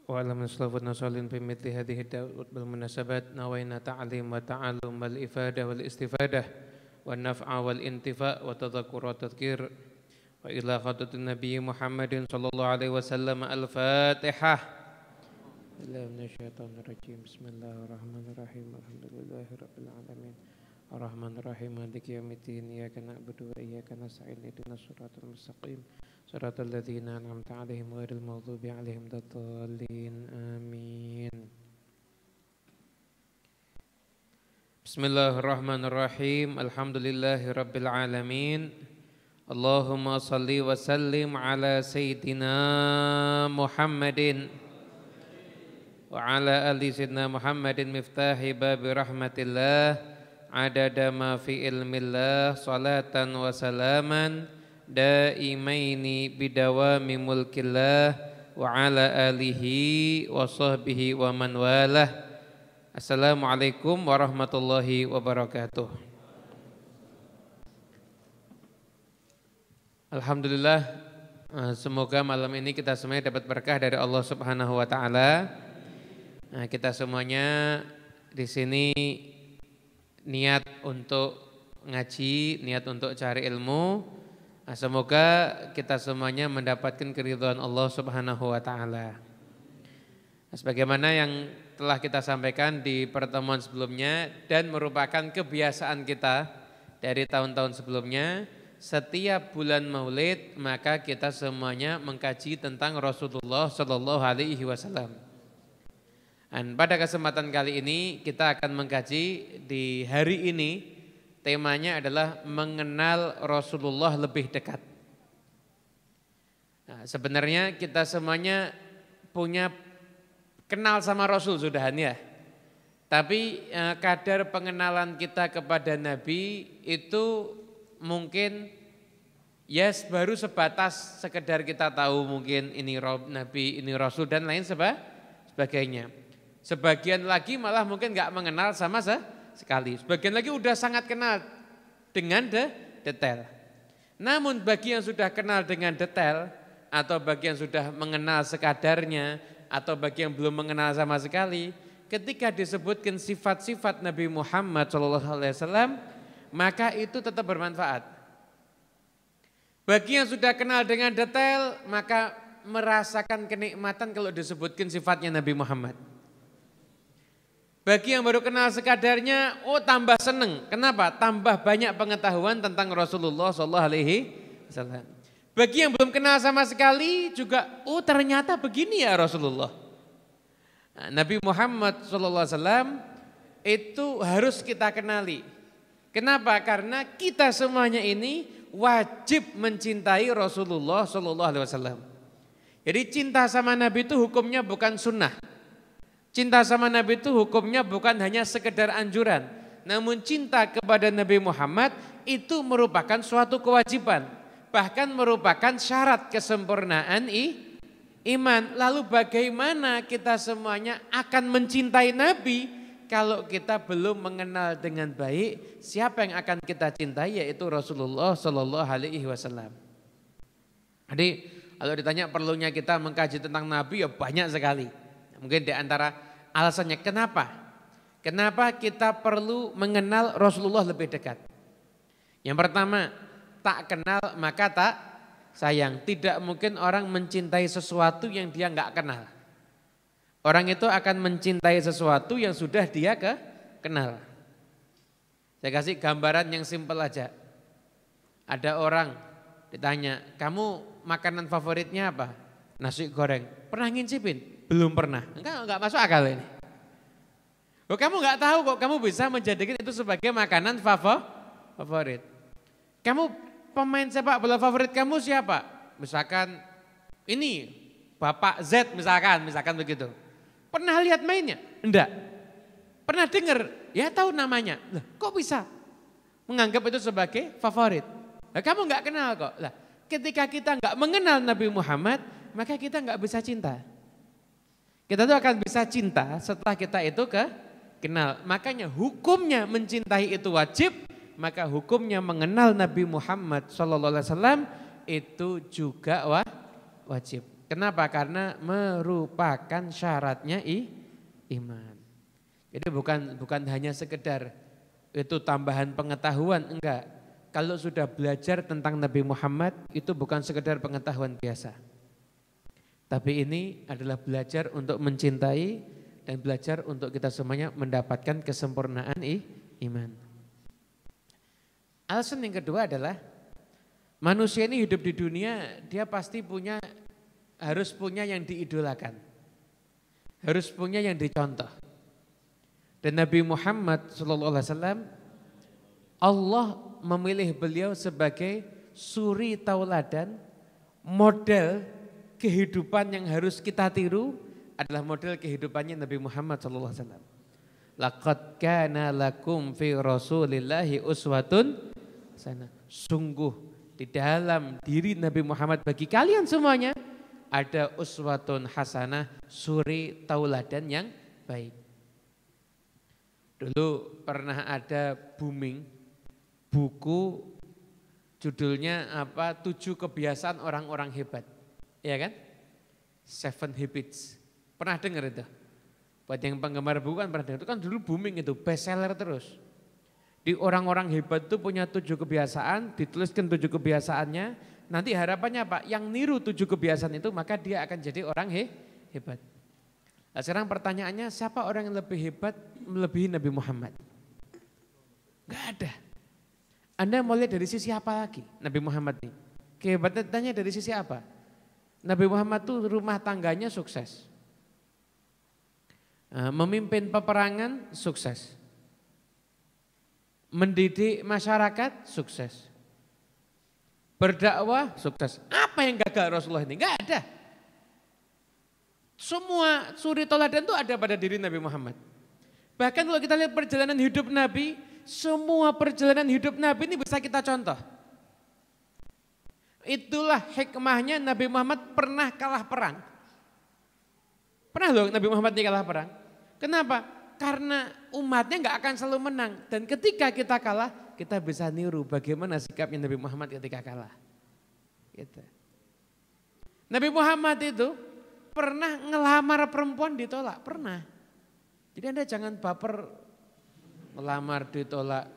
وعلى من صلى ونصلي بمثل هذه الدعوة بالمناسبات نوينا تعليم وتعلم والإفادة والاستفادة والنفع والانتفاع وتذكر والتذكير وإلى خطة النبي محمد صلى الله عليه وسلم الفاتحة. من الشيطان الرجيم. بسم الله الرحمن الرحيم. الحمد لله رب العالمين الرحمن الرحيم مالك يوم الدين إياك نعبد وإياك نستعين اهدنا الصراط المستقيم صراط الذين أنعمت عليهم غير المغضوب عليهم ولا الضالين آمين. بسم الله الرحمن الرحيم الحمد لله رب العالمين اللهم صل وسلم على سيدنا محمد وعلى آل سيدنا محمد مفتاح باب رحمة الله عدد ما في علم الله صلاة وسلاما دائمين بدوام ملك الله وعلى آله وصحبه ومن والاه. Assalamualaikum warahmatullahi wabarakatuh. Alhamdulillah, semoga malam ini kita semuanya dapat berkah dari Allah Subhanahu wa taala. Kita semuanya di sini niat untuk ngaji, niat untuk cari ilmu. Semoga kita semuanya mendapatkan keridhaan Allah Subhanahu wa taala. Sebagaimana yang telah kita sampaikan di pertemuan sebelumnya dan merupakan kebiasaan kita dari tahun-tahun sebelumnya, setiap bulan Maulid maka kita semuanya mengkaji tentang Rasulullah Shallallahu Alaihi Wasallam. Dan pada kesempatan kali ini kita akan mengkaji di hari ini, temanya adalah mengenal Rasulullah lebih dekat. Nah, sebenarnya kita semuanya punya kenal sama Rasul sudahan ya. Tapi kadar pengenalan kita kepada Nabi itu mungkin ya baru sebatas sekedar kita tahu mungkin ini Nabi, ini Rasul dan lain sebagainya. Sebagian lagi malah mungkin nggak mengenal sama sekali. Sebagian lagi udah sangat kenal dengan detail. Namun bagi yang sudah kenal dengan detail atau bagi yang sudah mengenal sekadarnya atau bagi yang belum mengenal sama sekali, ketika disebutkan sifat-sifat Nabi Muhammad SAW, maka itu tetap bermanfaat. Bagi yang sudah kenal dengan detail, maka merasakan kenikmatan kalau disebutkan sifatnya Nabi Muhammad. Bagi yang baru kenal sekadarnya, tambah seneng. Kenapa? Tambah banyak pengetahuan tentang Rasulullah SAW. Bagi yang belum kenal sama sekali juga, ternyata begini ya Rasulullah. Nah, Nabi Muhammad SAW itu harus kita kenali. Kenapa? Karena kita semuanya ini wajib mencintai Rasulullah SAW. Jadi cinta sama Nabi itu hukumnya bukan sunnah. Cinta sama Nabi itu hukumnya bukan hanya sekedar anjuran. Namun cinta kepada Nabi Muhammad itu merupakan suatu kewajiban. Bahkan merupakan syarat kesempurnaan iman. Lalu bagaimana kita semuanya akan mencintai Nabi kalau kita belum mengenal dengan baik siapa yang akan kita cintai, yaitu Rasulullah Shallallahu Alaihi Wasallam. Jadi kalau ditanya perlunya kita mengkaji tentang Nabi ya banyak sekali. Mungkin di antara alasannya kenapa kita perlu mengenal Rasulullah lebih dekat. Yang pertama, tak kenal maka tak sayang. Tidak mungkin orang mencintai sesuatu yang dia nggak kenal. Orang itu akan mencintai sesuatu yang sudah dia kenal. Saya kasih gambaran yang simpel aja. Ada orang ditanya, kamu makanan favoritnya apa? Nasi goreng. Pernah ngincipin? Belum pernah. Enggak masuk akal ini. Kamu nggak tahu kok kamu bisa menjadikan itu sebagai makanan favorit. Kamu pemain sepak bola favorit kamu siapa? Misalkan ini Bapak Z misalkan begitu. Pernah lihat mainnya? Enggak. Pernah dengar? Ya tahu namanya. Lah, kok bisa menganggap itu sebagai favorit? Lah, kamu nggak kenal kok. Lah, ketika kita nggak mengenal Nabi Muhammad, maka kita nggak bisa cinta. Kita tuh akan bisa cinta setelah kita itu kenal. Makanya hukumnya mencintai itu wajib, maka hukumnya mengenal Nabi Muhammad SAW itu juga wajib. Kenapa? Karena merupakan syaratnya iman. Jadi bukan hanya sekedar itu tambahan pengetahuan, enggak. Kalau sudah belajar tentang Nabi Muhammad itu bukan sekedar pengetahuan biasa. Tapi ini adalah belajar untuk mencintai dan belajar untuk kita semuanya mendapatkan kesempurnaan iman. Alasan yang kedua adalah manusia ini hidup di dunia, dia pasti harus punya yang diidolakan. Harus punya yang dicontoh. Dan Nabi Muhammad SAW, Allah memilih beliau sebagai suri tauladan, model kehidupan yang harus kita tiru adalah model kehidupannya Nabi Muhammad SAW. Laqad kana lakum fi rasulillahi uswatun hasanah. Sungguh di dalam diri Nabi Muhammad bagi kalian semuanya ada uswatun hasanah, suri tauladan yang baik. Dulu pernah ada booming buku judulnya 7 kebiasaan orang-orang hebat. Iya kan? 7 Habits. Pernah dengar itu? Buat yang penggemar buku kan pernah dengar. Itu kan dulu booming itu, bestseller terus. Di orang-orang hebat itu punya 7 kebiasaan, dituliskan 7 kebiasaannya. Nanti harapannya apa? Yang niru 7 kebiasaan itu maka dia akan jadi orang hebat. Nah, sekarang pertanyaannya, siapa orang yang lebih hebat melebihi Nabi Muhammad? Gak ada. Anda mau lihat dari sisi apa lagi Nabi Muhammad ini? Kehebatannya dari sisi apa? Nabi Muhammad itu rumah tangganya sukses. Memimpin peperangan sukses. Mendidik masyarakat sukses. Berdakwah sukses. Apa yang gagal Rasulullah ini? Gak ada. Semua suri tauladan itu ada pada diri Nabi Muhammad. Bahkan kalau kita lihat perjalanan hidup Nabi, semua perjalanan hidup Nabi ini bisa kita contoh. Itulah hikmahnya Nabi Muhammad pernah kalah perang. Pernah loh Nabi Muhammad ini kalah perang. Kenapa? Karena umatnya gak akan selalu menang. Dan ketika kita kalah, kita bisa niru bagaimana sikapnya Nabi Muhammad ketika kalah. Gitu. Nabi Muhammad itu pernah ngelamar perempuan ditolak, pernah. Jadi Anda jangan baper, ngelamar ditolak,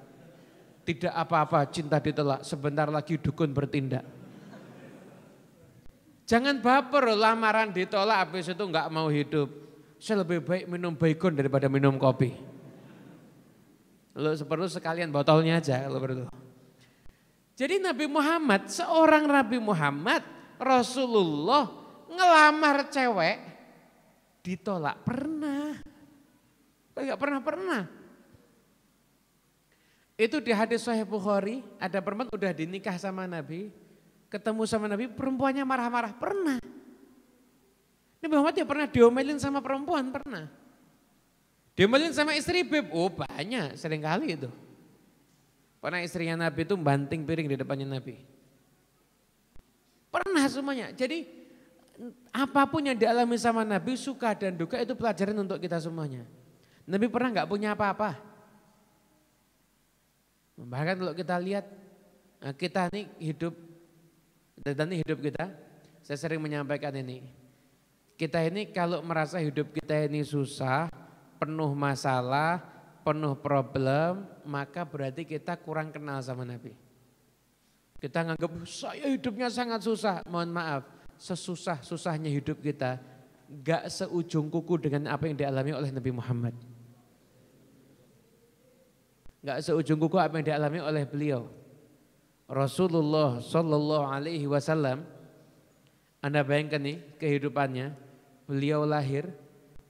tidak apa-apa cinta ditolak, sebentar lagi dukun bertindak. Jangan baper, lamaran ditolak habis itu enggak mau hidup. Saya lebih baik minum baygon daripada minum kopi. Lalu perlu sekalian botolnya aja kalau perlu. Jadi Nabi Muhammad, seorang Nabi Muhammad, Rasulullah ngelamar cewek ditolak, pernah. Enggak pernah. Itu di hadis Sahih Bukhari, ada perempuan udah dinikah sama Nabi, ketemu sama Nabi, perempuannya marah-marah, pernah. Nabi Muhammad ya pernah diomelin sama perempuan, pernah. Diomelin sama istri beb, oh banyak, sering kali itu. Pernah istrinya Nabi itu banting piring di depannya Nabi. Pernah semuanya, jadi apapun yang dialami sama Nabi, suka dan duka itu pelajaran untuk kita semuanya. Nabi pernah nggak punya apa-apa. Bahkan kalau kita lihat kita ini hidup kita, saya sering menyampaikan ini. Kita ini kalau merasa hidup kita ini susah, penuh masalah, penuh problem, maka berarti kita kurang kenal sama Nabi. Kita nganggap saya hidupnya sangat susah, mohon maaf. Sesusah-susahnya hidup kita gak seujung kuku dengan apa yang dialami oleh Nabi Muhammad. Gak seujung kuku apa yang dialami oleh beliau. Rasulullah Sallallahu Alaihi Wasallam, Anda bayangkan nih kehidupannya, beliau lahir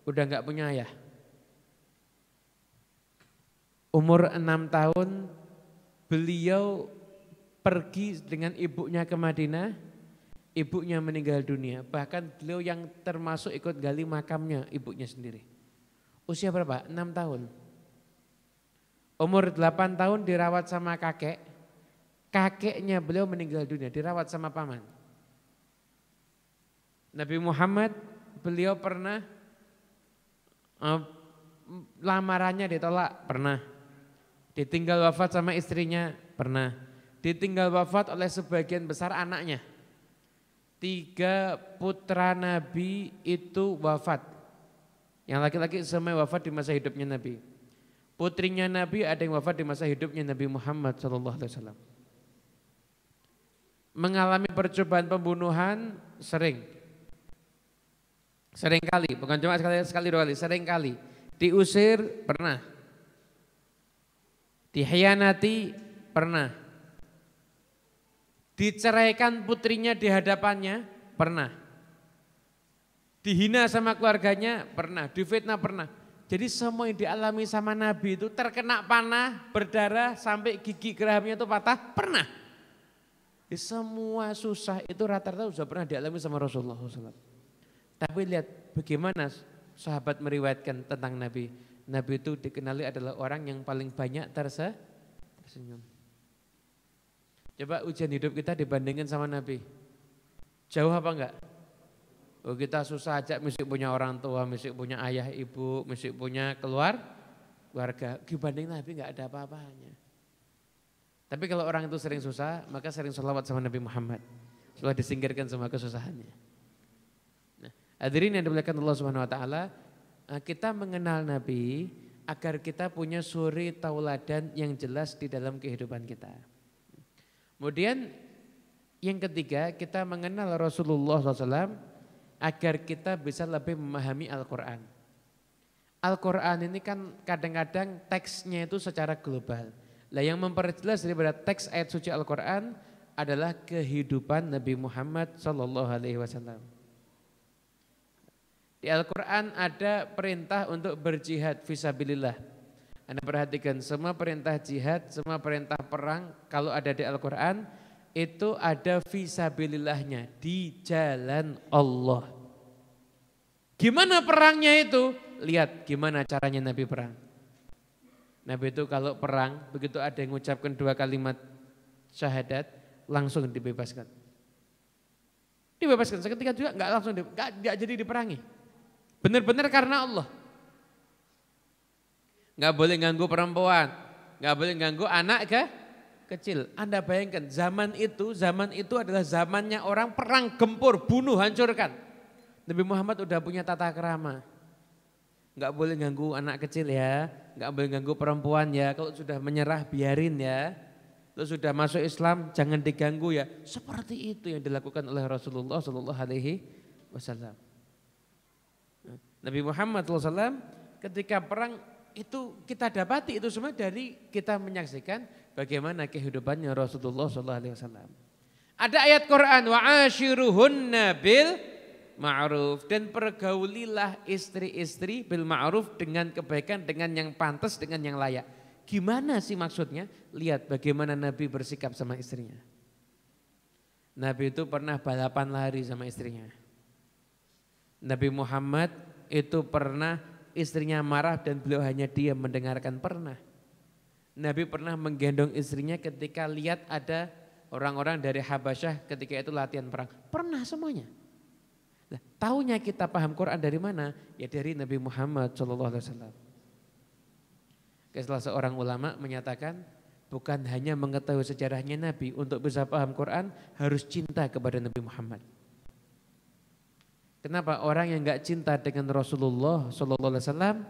udah gak punya ayah. Umur 6 tahun beliau pergi dengan ibunya ke Madinah. Ibunya meninggal dunia, bahkan beliau yang termasuk ikut gali makamnya ibunya sendiri. Usia berapa? 6 tahun. Umur 8 tahun dirawat sama kakek, kakeknya beliau meninggal dunia, dirawat sama paman. Nabi Muhammad, beliau pernah lamarannya ditolak, pernah. Ditinggal wafat sama istrinya, pernah. Ditinggal wafat oleh sebagian besar anaknya. 3 putra Nabi itu wafat. Yang laki-laki semua wafat di masa hidupnya Nabi. Putrinya Nabi ada yang wafat di masa hidupnya Nabi Muhammad SAW. Mengalami percobaan pembunuhan sering kali, bukan cuma sekali 2 kali, sering kali. Diusir pernah, dikhianati pernah, diceraikan putrinya di hadapannya pernah, dihina sama keluarganya pernah, difitnah pernah. Jadi semua yang dialami sama Nabi itu terkena panah, berdarah sampai gigi gerahamnya itu patah pernah. Semua susah itu rata-rata sudah pernah dialami sama Rasulullah SAW. Tapi lihat bagaimana sahabat meriwayatkan tentang Nabi. Nabi itu dikenali adalah orang yang paling banyak tersenyum. Coba ujian hidup kita dibandingkan sama Nabi. Jauh apa enggak? Oh, kita susah aja mesti punya orang tua, mesti punya ayah ibu, mesti punya keluarga. Dibanding Nabi enggak ada apa-apanya. Tapi kalau orang itu sering susah, maka sering sholawat sama Nabi Muhammad. Supaya disingkirkan semua kesusahannya. Nah, hadirin yang dimuliakan Allah Subhanahu wa taala, kita mengenal Nabi agar kita punya suri tauladan yang jelas di dalam kehidupan kita. Kemudian yang ketiga, kita mengenal Rasulullah SAW agar kita bisa lebih memahami Al-Quran. Al-Quran ini kan kadang-kadang teksnya itu secara global. Lah yang memperjelas daripada teks ayat suci Al-Quran adalah kehidupan Nabi Muhammad SAW. Di Al-Quran ada perintah untuk berjihad fisabilillah. Anda perhatikan semua perintah jihad, semua perintah perang kalau ada di Al-Quran itu ada fisabilillahnya, di jalan Allah. Gimana perangnya itu? Lihat gimana caranya Nabi perang. Nabi itu kalau perang begitu ada yang mengucapkan 2 kalimat syahadat langsung dibebaskan. Dibebaskan seketika juga enggak langsung enggak jadi diperangi. Benar-benar karena Allah. Enggak boleh ganggu perempuan, enggak boleh ganggu anak kecil. Anda bayangkan zaman itu adalah zamannya orang perang gempur, bunuh, hancurkan. Nabi Muhammad udah punya tata krama. Enggak boleh ganggu anak kecil ya, enggak boleh ganggu perempuan ya. Kalau sudah menyerah biarin ya. Kalau sudah masuk Islam jangan diganggu ya. Seperti itu yang dilakukan oleh Rasulullah SAW. Nabi Muhammad SAW ketika perang itu kita dapati itu semua dari kita menyaksikan bagaimana kehidupannya Rasulullah SAW. Ada ayat Quran wa ashiruhunna bil ma'ruf, dan pergaulilah istri-istri bil ma'ruf dengan kebaikan, dengan yang pantas, dengan yang layak. Gimana sih maksudnya? Lihat bagaimana Nabi bersikap sama istrinya. Nabi itu pernah balapan lari sama istrinya. Nabi Muhammad itu pernah istrinya marah dan beliau hanya diam mendengarkan, pernah. Nabi pernah menggendong istrinya ketika lihat ada orang-orang dari Habasyah ketika itu latihan perang. Pernah semuanya. Nah, taunya kita paham Quran dari mana? Ya dari Nabi Muhammad SAW. Salah seorang ulama menyatakan bukan hanya mengetahui sejarahnya Nabi, untuk bisa paham Quran harus cinta kepada Nabi Muhammad. Kenapa? Orang yang enggak cinta dengan Rasulullah SAW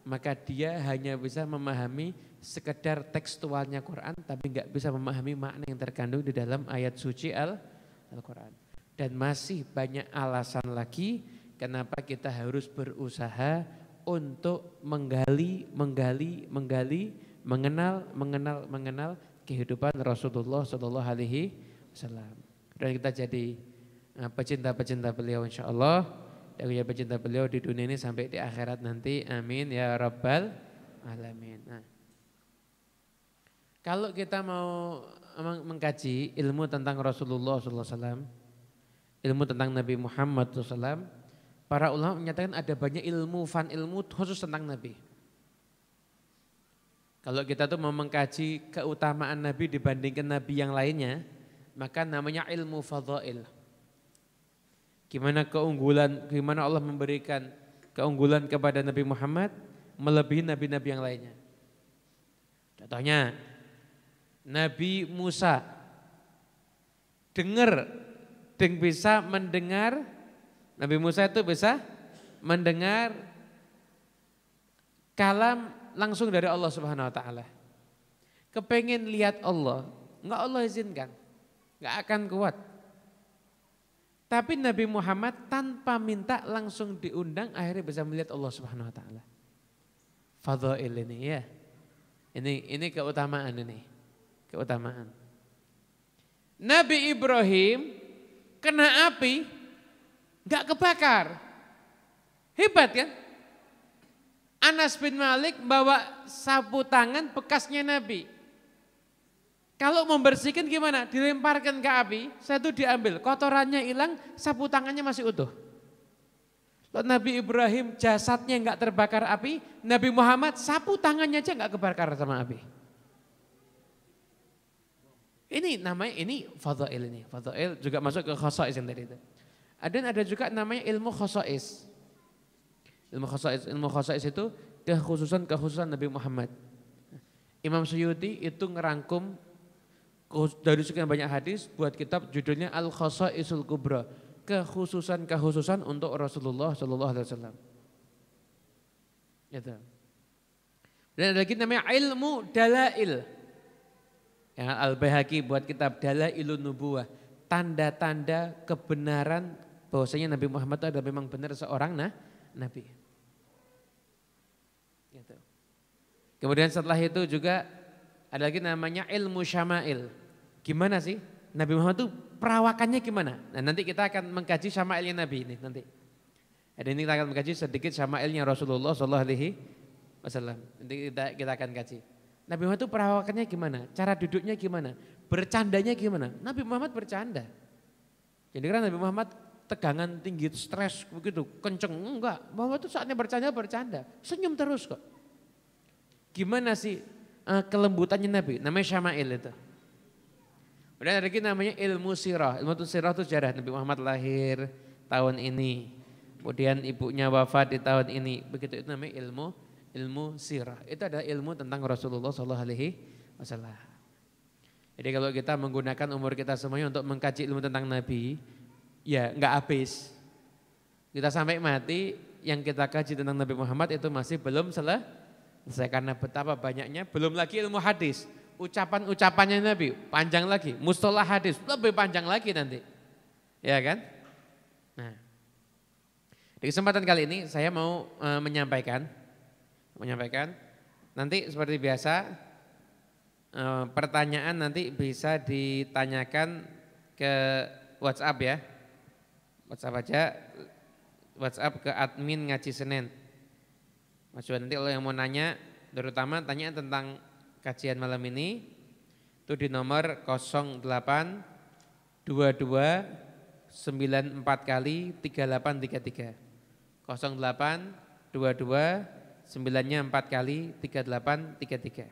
maka dia hanya bisa memahami sekedar tekstualnya Quran tapi enggak bisa memahami makna yang terkandung di dalam ayat suci Al-Quran. Dan masih banyak alasan lagi kenapa kita harus berusaha untuk menggali, mengenal kehidupan Rasulullah SAW. Dan kita jadi pecinta-pecinta beliau insyaallah. Dan ya pecinta beliau di dunia ini sampai di akhirat nanti. Amin ya rabbal alamin. Nah, kalau kita mau mengkaji ilmu tentang Rasulullah SAW, ilmu tentang Nabi Muhammad SAW, para ulama menyatakan ada banyak ilmu khusus tentang Nabi. Kalau kita tuh mau mengkaji keutamaan Nabi dibandingkan Nabi yang lainnya, maka namanya ilmu fadhail. Gimana keunggulan, gimana Allah memberikan keunggulan kepada Nabi Muhammad melebihi nabi-nabi yang lainnya. Contohnya Nabi Musa dengar dan bisa mendengar, Nabi Musa itu bisa mendengar kalam langsung dari Allah Subhanahu wa taala. Kepengen lihat Allah, enggak Allah izinkan. Enggak akan kuat. Tapi Nabi Muhammad tanpa minta langsung diundang akhirnya bisa melihat Allah Subhanahu wa taala. Fadhail ini ya. Ini keutamaan ini. Keutamaan. Nabi Ibrahim kena api enggak kebakar. Hebat kan? Anas bin Malik bawa sapu tangan bekasnya Nabi. Kalau membersihkan gimana? Dilemparkan ke api, satu diambil, kotorannya hilang, sapu tangannya masih utuh. Lalu Nabi Ibrahim jasadnya enggak terbakar api, Nabi Muhammad sapu tangannya aja enggak kebakar sama api. Ini namanya, ini fadhail ini. Fadhail juga masuk ke khosais yang tadi itu. Ada juga namanya ilmu khosais. Ilmu khosais itu kekhususan Nabi Muhammad. Imam Suyuti itu ngerangkum dari sekian banyak hadis buat kitab judulnya Al-Khosaisul Kubra, kekhususan untuk Rasulullah sallallahu alaihi wasallam. Gitu. Dan ada lagi namanya ilmu dalail. Ya, Al-Baihaqi buat kitab Dalailun Nubuwah, tanda-tanda kebenaran bahwasanya Nabi Muhammad itu adalah memang benar seorang nabi. Gitu. Kemudian setelah itu juga ada lagi namanya ilmu syama'il. Gimana sih Nabi Muhammad itu perawakannya gimana? Nah, nanti kita akan mengkaji syama'ilnya Nabi ini nanti. Jadi ini kita akan mengkaji sedikit syama'ilnya Rasulullah sallallahu alaihi wasallam. Nanti kita akan kaji. Nabi Muhammad itu perawakannya gimana? Cara duduknya gimana? Bercandanya gimana? Nabi Muhammad bercanda. Jadi kan Nabi Muhammad tegangan tinggi, stres begitu, kenceng. Enggak, Muhammad itu saatnya bercanda. Senyum terus kok. Gimana sih kelembutannya Nabi? Namanya syama'il itu. Kemudian ada lagi namanya ilmu sirah. Ilmu sirah itu sejarah Nabi Muhammad lahir tahun ini. Kemudian ibunya wafat di tahun ini. Begitu itu namanya ilmu sirah. Itu adalah ilmu tentang Rasulullah SAW. Jadi kalau kita menggunakan umur kita semuanya untuk mengkaji ilmu tentang Nabi, ya enggak habis. Kita sampai mati yang kita kaji tentang Nabi Muhammad itu masih belum selesai karena betapa banyaknya, belum lagi ilmu hadis. Ucapan-ucapannya Nabi panjang lagi, mustalah hadis lebih panjang lagi nanti. Ya kan? Nah, di kesempatan kali ini saya mau menyampaikan nanti seperti biasa pertanyaan nanti bisa ditanyakan ke WhatsApp ya. WhatsApp aja, WhatsApp ke admin Ngaji Senin. Maksudnya nanti kalau yang mau nanya, terutama tanya tentang kajian malam ini, itu di nomor 08 22 94 kali 3833. 08 22 9-nya 4 kali 3833.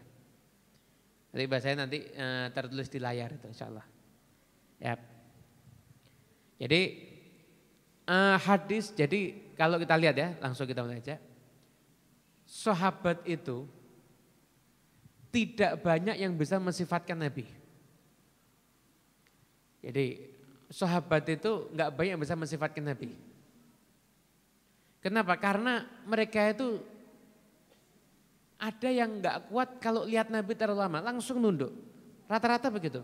Nanti bahasanya nanti tertulis di layar itu insyaallah. Ya. Jadi hadis, jadi kalau kita lihat ya, langsung kita mulai aja. Sahabat itu tidak banyak yang bisa mensifatkan Nabi. Jadi sahabat itu enggak banyak yang bisa mensifatkan Nabi. Kenapa? Karena mereka itu ada yang enggak kuat kalau lihat Nabi terlalu lama, langsung nunduk. Rata-rata begitu.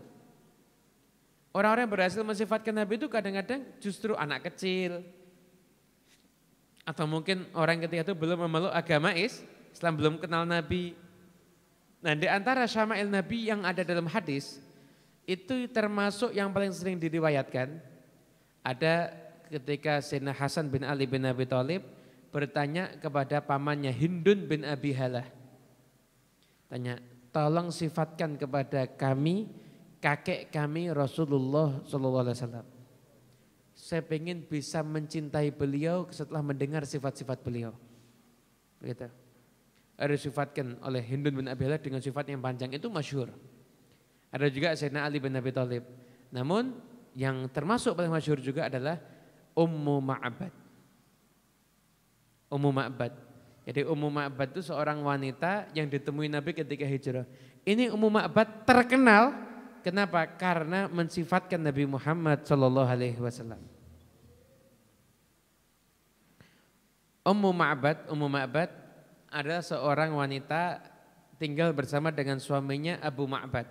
Orang-orang yang berhasil mensifatkan Nabi itu kadang-kadang justru anak kecil. Atau mungkin orang ketika itu belum memeluk agama Islam, belum kenal Nabi. Nah, di antara syama'il Nabi yang ada dalam hadis, itu termasuk yang paling sering diriwayatkan. Ada ketika Sayyidina Hasan bin Ali bin Abi Thalib bertanya kepada pamannya Hindun bin Abi Halah. Tanya, tolong sifatkan kepada kami kakek kami Rasulullah SAW. Saya ingin bisa mencintai beliau setelah mendengar sifat-sifat beliau. Begitu. Ada sifatkan oleh Hindun bin Abi Halah dengan sifat yang panjang, itu masyhur. Ada juga Sayyidina Ali bin Abi Thalib. Namun yang termasuk paling masyhur juga adalah Ummu Ma'bad. Ummu Ma'bad. Jadi Ummu Ma'bad itu seorang wanita yang ditemui Nabi ketika hijrah. Ini Ummu Ma'bad terkenal Kenapa? Karena mensifatkan Nabi Muhammad SAW. Ummu Ma'bad adalah seorang wanita tinggal bersama dengan suaminya Abu Ma'bad.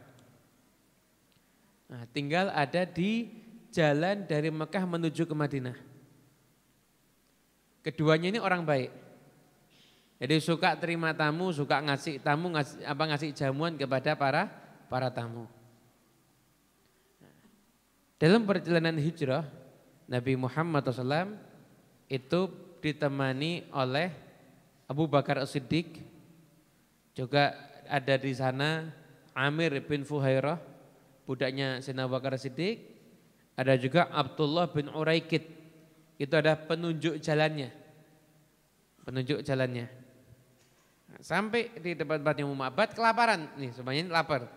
Nah, tinggal ada di jalan dari Mekah menuju ke Madinah. Keduanya ini orang baik. Jadi suka terima tamu, suka ngasih tamu, ngasih jamuan kepada para tamu. Dalam perjalanan hijrah, Nabi Muhammad SAW itu ditemani oleh Abu Bakar As-Siddiq, juga ada di sana Amir bin Fuhairah, budaknya Sayyidina Abu Bakar As-Siddiq, ada juga Abdullah bin Uraikid, itu ada penunjuk jalannya. Sampai di tempat-tempatnya Ummu Ma'bad kelaparan, nih semuanya lapar.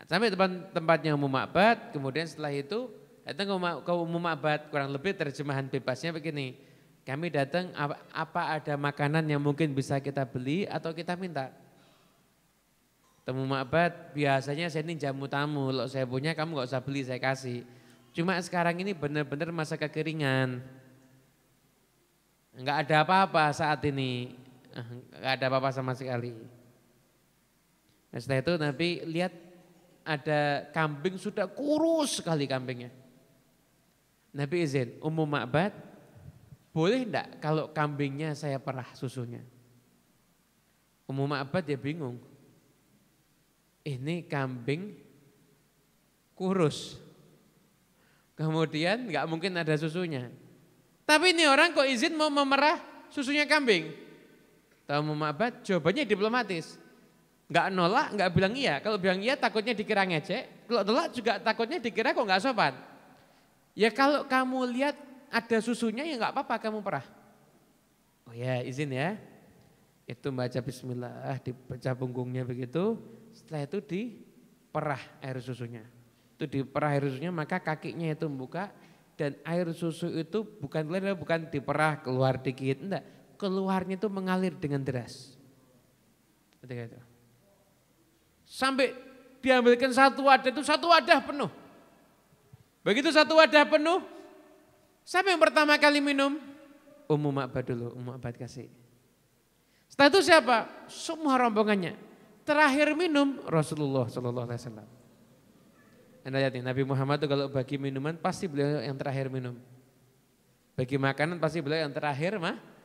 Sampai tempatnya Ummu Ma'bad, kemudian setelah itu datang ke Ummu Ma'bad, kurang lebih terjemahan bebasnya begini. Kami datang apa ada makanan yang mungkin bisa kita beli atau kita minta. Ummu Ma'bad, biasanya saya ini jamu tamu, kalau saya punya kamu gak usah beli, saya kasih. Cuma sekarang ini benar-benar masa kekeringan. Enggak ada apa-apa saat ini. Enggak ada apa-apa sama sekali. Nah, setelah itu Nabi lihat ada kambing sudah kurus sekali kambingnya. Nabi izin, Ummu Ma'bad, boleh enggak kalau kambingnya saya perah susunya? Ummu Ma'bad dia bingung. Ini kambing kurus. Kemudian enggak mungkin ada susunya. Tapi ini orang kok izin mau memerah susunya kambing? Tahu Ummu Ma'bad jawabannya diplomatis. Enggak nolak, enggak bilang iya. Kalau bilang iya takutnya dikira ngecek. Kalau nolak juga takutnya dikira kok enggak sopan. Ya kalau kamu lihat ada susunya ya enggak apa-apa kamu perah. Oh ya izin ya. Itu baca bismillah, dibaca punggungnya begitu. Setelah itu diperah air susunya. Itu diperah air susunya maka kakinya itu membuka. Dan air susu itu bukan diperah keluar dikit. Enggak, keluarnya itu mengalir dengan deras. Ketika itu. Sampai diambilkan satu wadah itu satu wadah penuh. Begitu satu wadah penuh, siapa yang pertama kali minum? Ummu Ma'bad dulu, Ummu Ma'bad kasih. Setelah itu siapa? Semua rombongannya. Terakhir minum Rasulullah SAW. Anda lihat nih, Nabi Muhammad itu kalau bagi minuman pasti beliau yang terakhir minum. Bagi makanan pasti beliau yang terakhir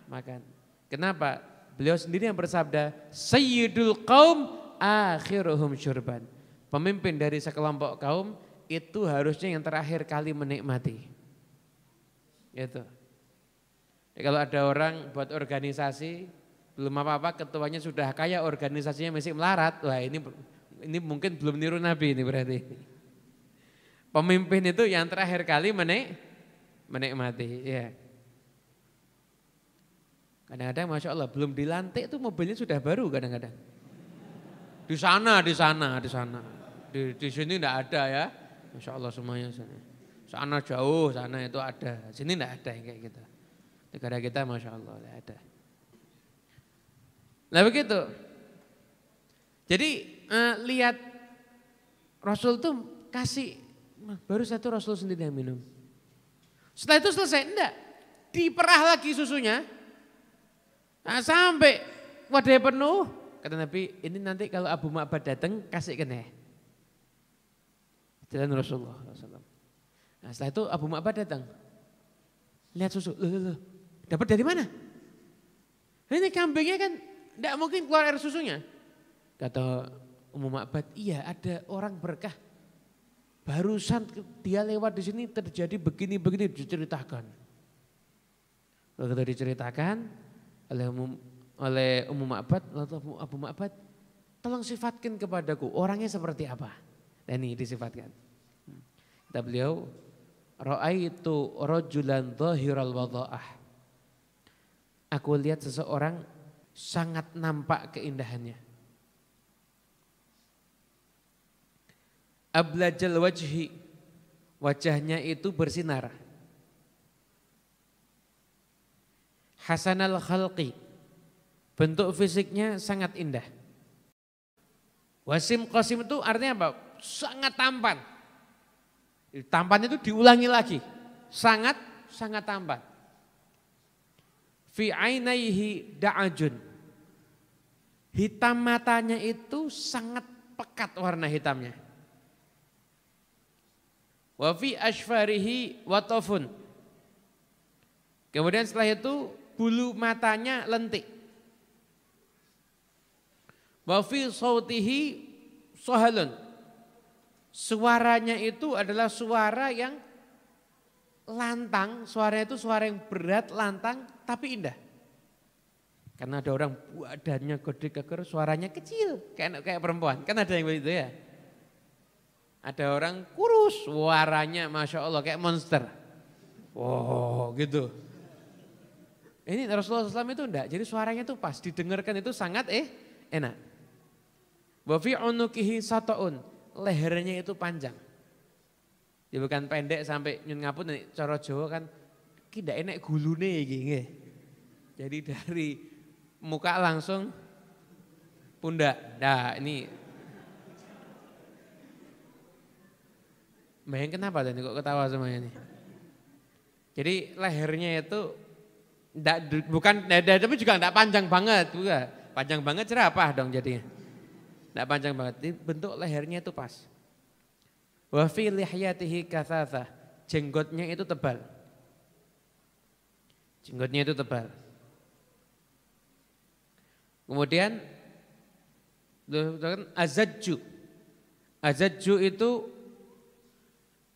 makan. Kenapa? Beliau sendiri yang bersabda, Sayyidul qaum akhiruhum syurban. Pemimpin dari sekelompok kaum itu harusnya yang terakhir kali menikmati. Gitu. Ya, kalau ada orang buat organisasi, belum apa-apa ketuanya sudah kaya, organisasinya masih melarat. Wah ini mungkin belum niru Nabi ini berarti. Pemimpin itu yang terakhir kali menikmati. Ya. Kadang-kadang Masya Allah belum dilantik itu mobilnya sudah baru kadang-kadang. Di sana. Di sini enggak ada ya. Masya Allah semuanya sana. Sana jauh, sana itu ada. Sini enggak ada yang kayak gitu. Negara kita Masya Allah enggak ada. Nah begitu. Jadi lihat Rasul tuh kasih, baru satu Rasul sendiri yang minum. Setelah itu selesai, enggak. Diperah lagi susunya. Nah, sampai wadahnya penuh. Kata Nabi, ini nanti kalau Abu Ma'bad datang kasih kene. Jalan Rasulullah SAW. Nah, setelah itu Abu Ma'bad datang. Lihat susu, loh. Dapat dari mana? Ini kambingnya kan enggak mungkin keluar air susunya. Kata Ummu Ma'bad, iya ada orang berkah. Barusan dia lewat di sini terjadi begini-begini diceritakan. Lalu diceritakan oleh Ummu Ma'bad, lalu Abu Ma'bad, tolong sifatkan kepadaku orangnya seperti apa. Dan ini disifatkan. Kata beliau, ra'aitu rajulan dhahiral wadha'ah. Aku lihat seseorang sangat nampak keindahannya. Ablajal wajhi, wajahnya itu bersinar. Hasanal khalqi, bentuk fisiknya sangat indah. Wasim qasim itu artinya apa? sangat tampan. Tampan itu diulangi lagi. Sangat tampan. Fi ainaihi da'ajun. Hitam matanya itu sangat pekat warna hitamnya. Wa fi ashfarihi watofun. Kemudian setelah itu bulu matanya lentik. Wa fi sautihi sohalun. Suaranya itu adalah suara yang lantang, suaranya itu suara yang berat, lantang, tapi indah. Karena ada orang badannya gede keker, suaranya kecil, kayak perempuan. Kan ada yang begitu ya. Ada orang kurus, suaranya Masya Allah kayak monster. Wow gitu. Ini Rasulullah SAW itu enggak, jadi suaranya itu pas, didengarkan itu sangat enak. Wa fi unukihi sato'un, lehernya itu panjang. Ya bukan pendek sampai nyun ngapun, cara Jawa kan tidak enak gulune iki nggih. Jadi dari muka langsung pundak. Nah ini bayang kenapa tadi kok ketawa semuanya nih. Jadi lehernya itu bukan dada tapi juga enggak panjang banget juga. Panjang banget jerapah dong jadinya. Enggak panjang banget. Bentuk lehernya itu pas. Wa fi lihyatihi kathathah. Jenggotnya itu tebal. Jenggotnya itu tebal. Kemudian azadju. Azadju itu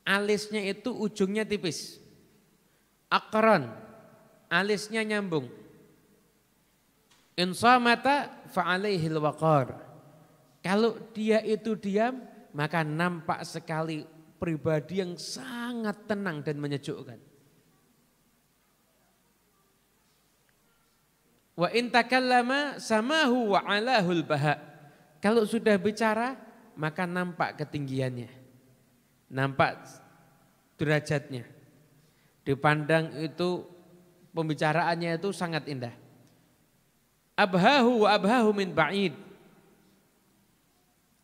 alisnya itu ujungnya tipis. Aqran, alisnya nyambung. Insamata fa'alaihil waqar. Kalau dia itu diam, maka nampak sekali pribadi yang sangat tenang dan menyejukkan. Wa in takallama samahu wa alahul baha. Kalau sudah bicara, maka nampak ketinggiannya. Nampak derajatnya. Dipandang itu pembicaraannya itu sangat indah. Abhahu wa abhahu min ba'id.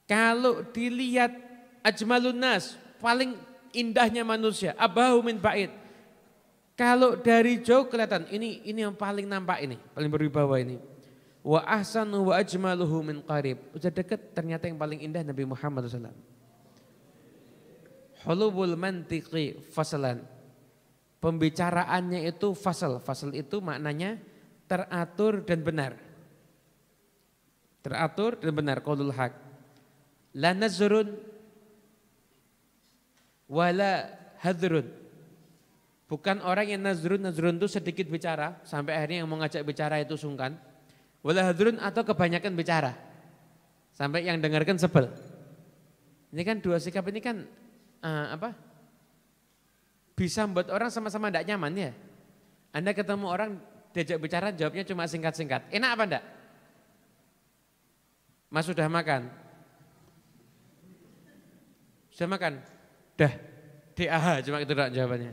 Kalau dilihat ajmalun nas, paling indahnya manusia, abhahu min ba'id. Kalau dari jauh kelihatan ini yang paling nampak ini, paling berwibawa ini. Wa ahsanu wa ajmaluhu min qarib. Sudah dekat ternyata yang paling indah Nabi Muhammad SAW. Hulubul mantiqi fasalan. Pembicaraannya itu fasal. Fasal itu maknanya teratur dan benar. Teratur dan benar. Qaulul haq. La nazrun wala hadrun. Bukan orang yang nazrun itu sedikit bicara. Sampai akhirnya yang mau ngajak bicara itu sungkan. Wala hadrun atau kebanyakan bicara. Sampai yang dengarkan sebel. Ini kan dua sikap ini kan bisa membuat orang sama-sama tidak nyaman ya. Anda ketemu orang diajak bicara jawabnya cuma singkat-singkat. Enak apa enggak? Mas sudah makan? Sudah makan? Dah. DAH cuma itu doang jawabannya.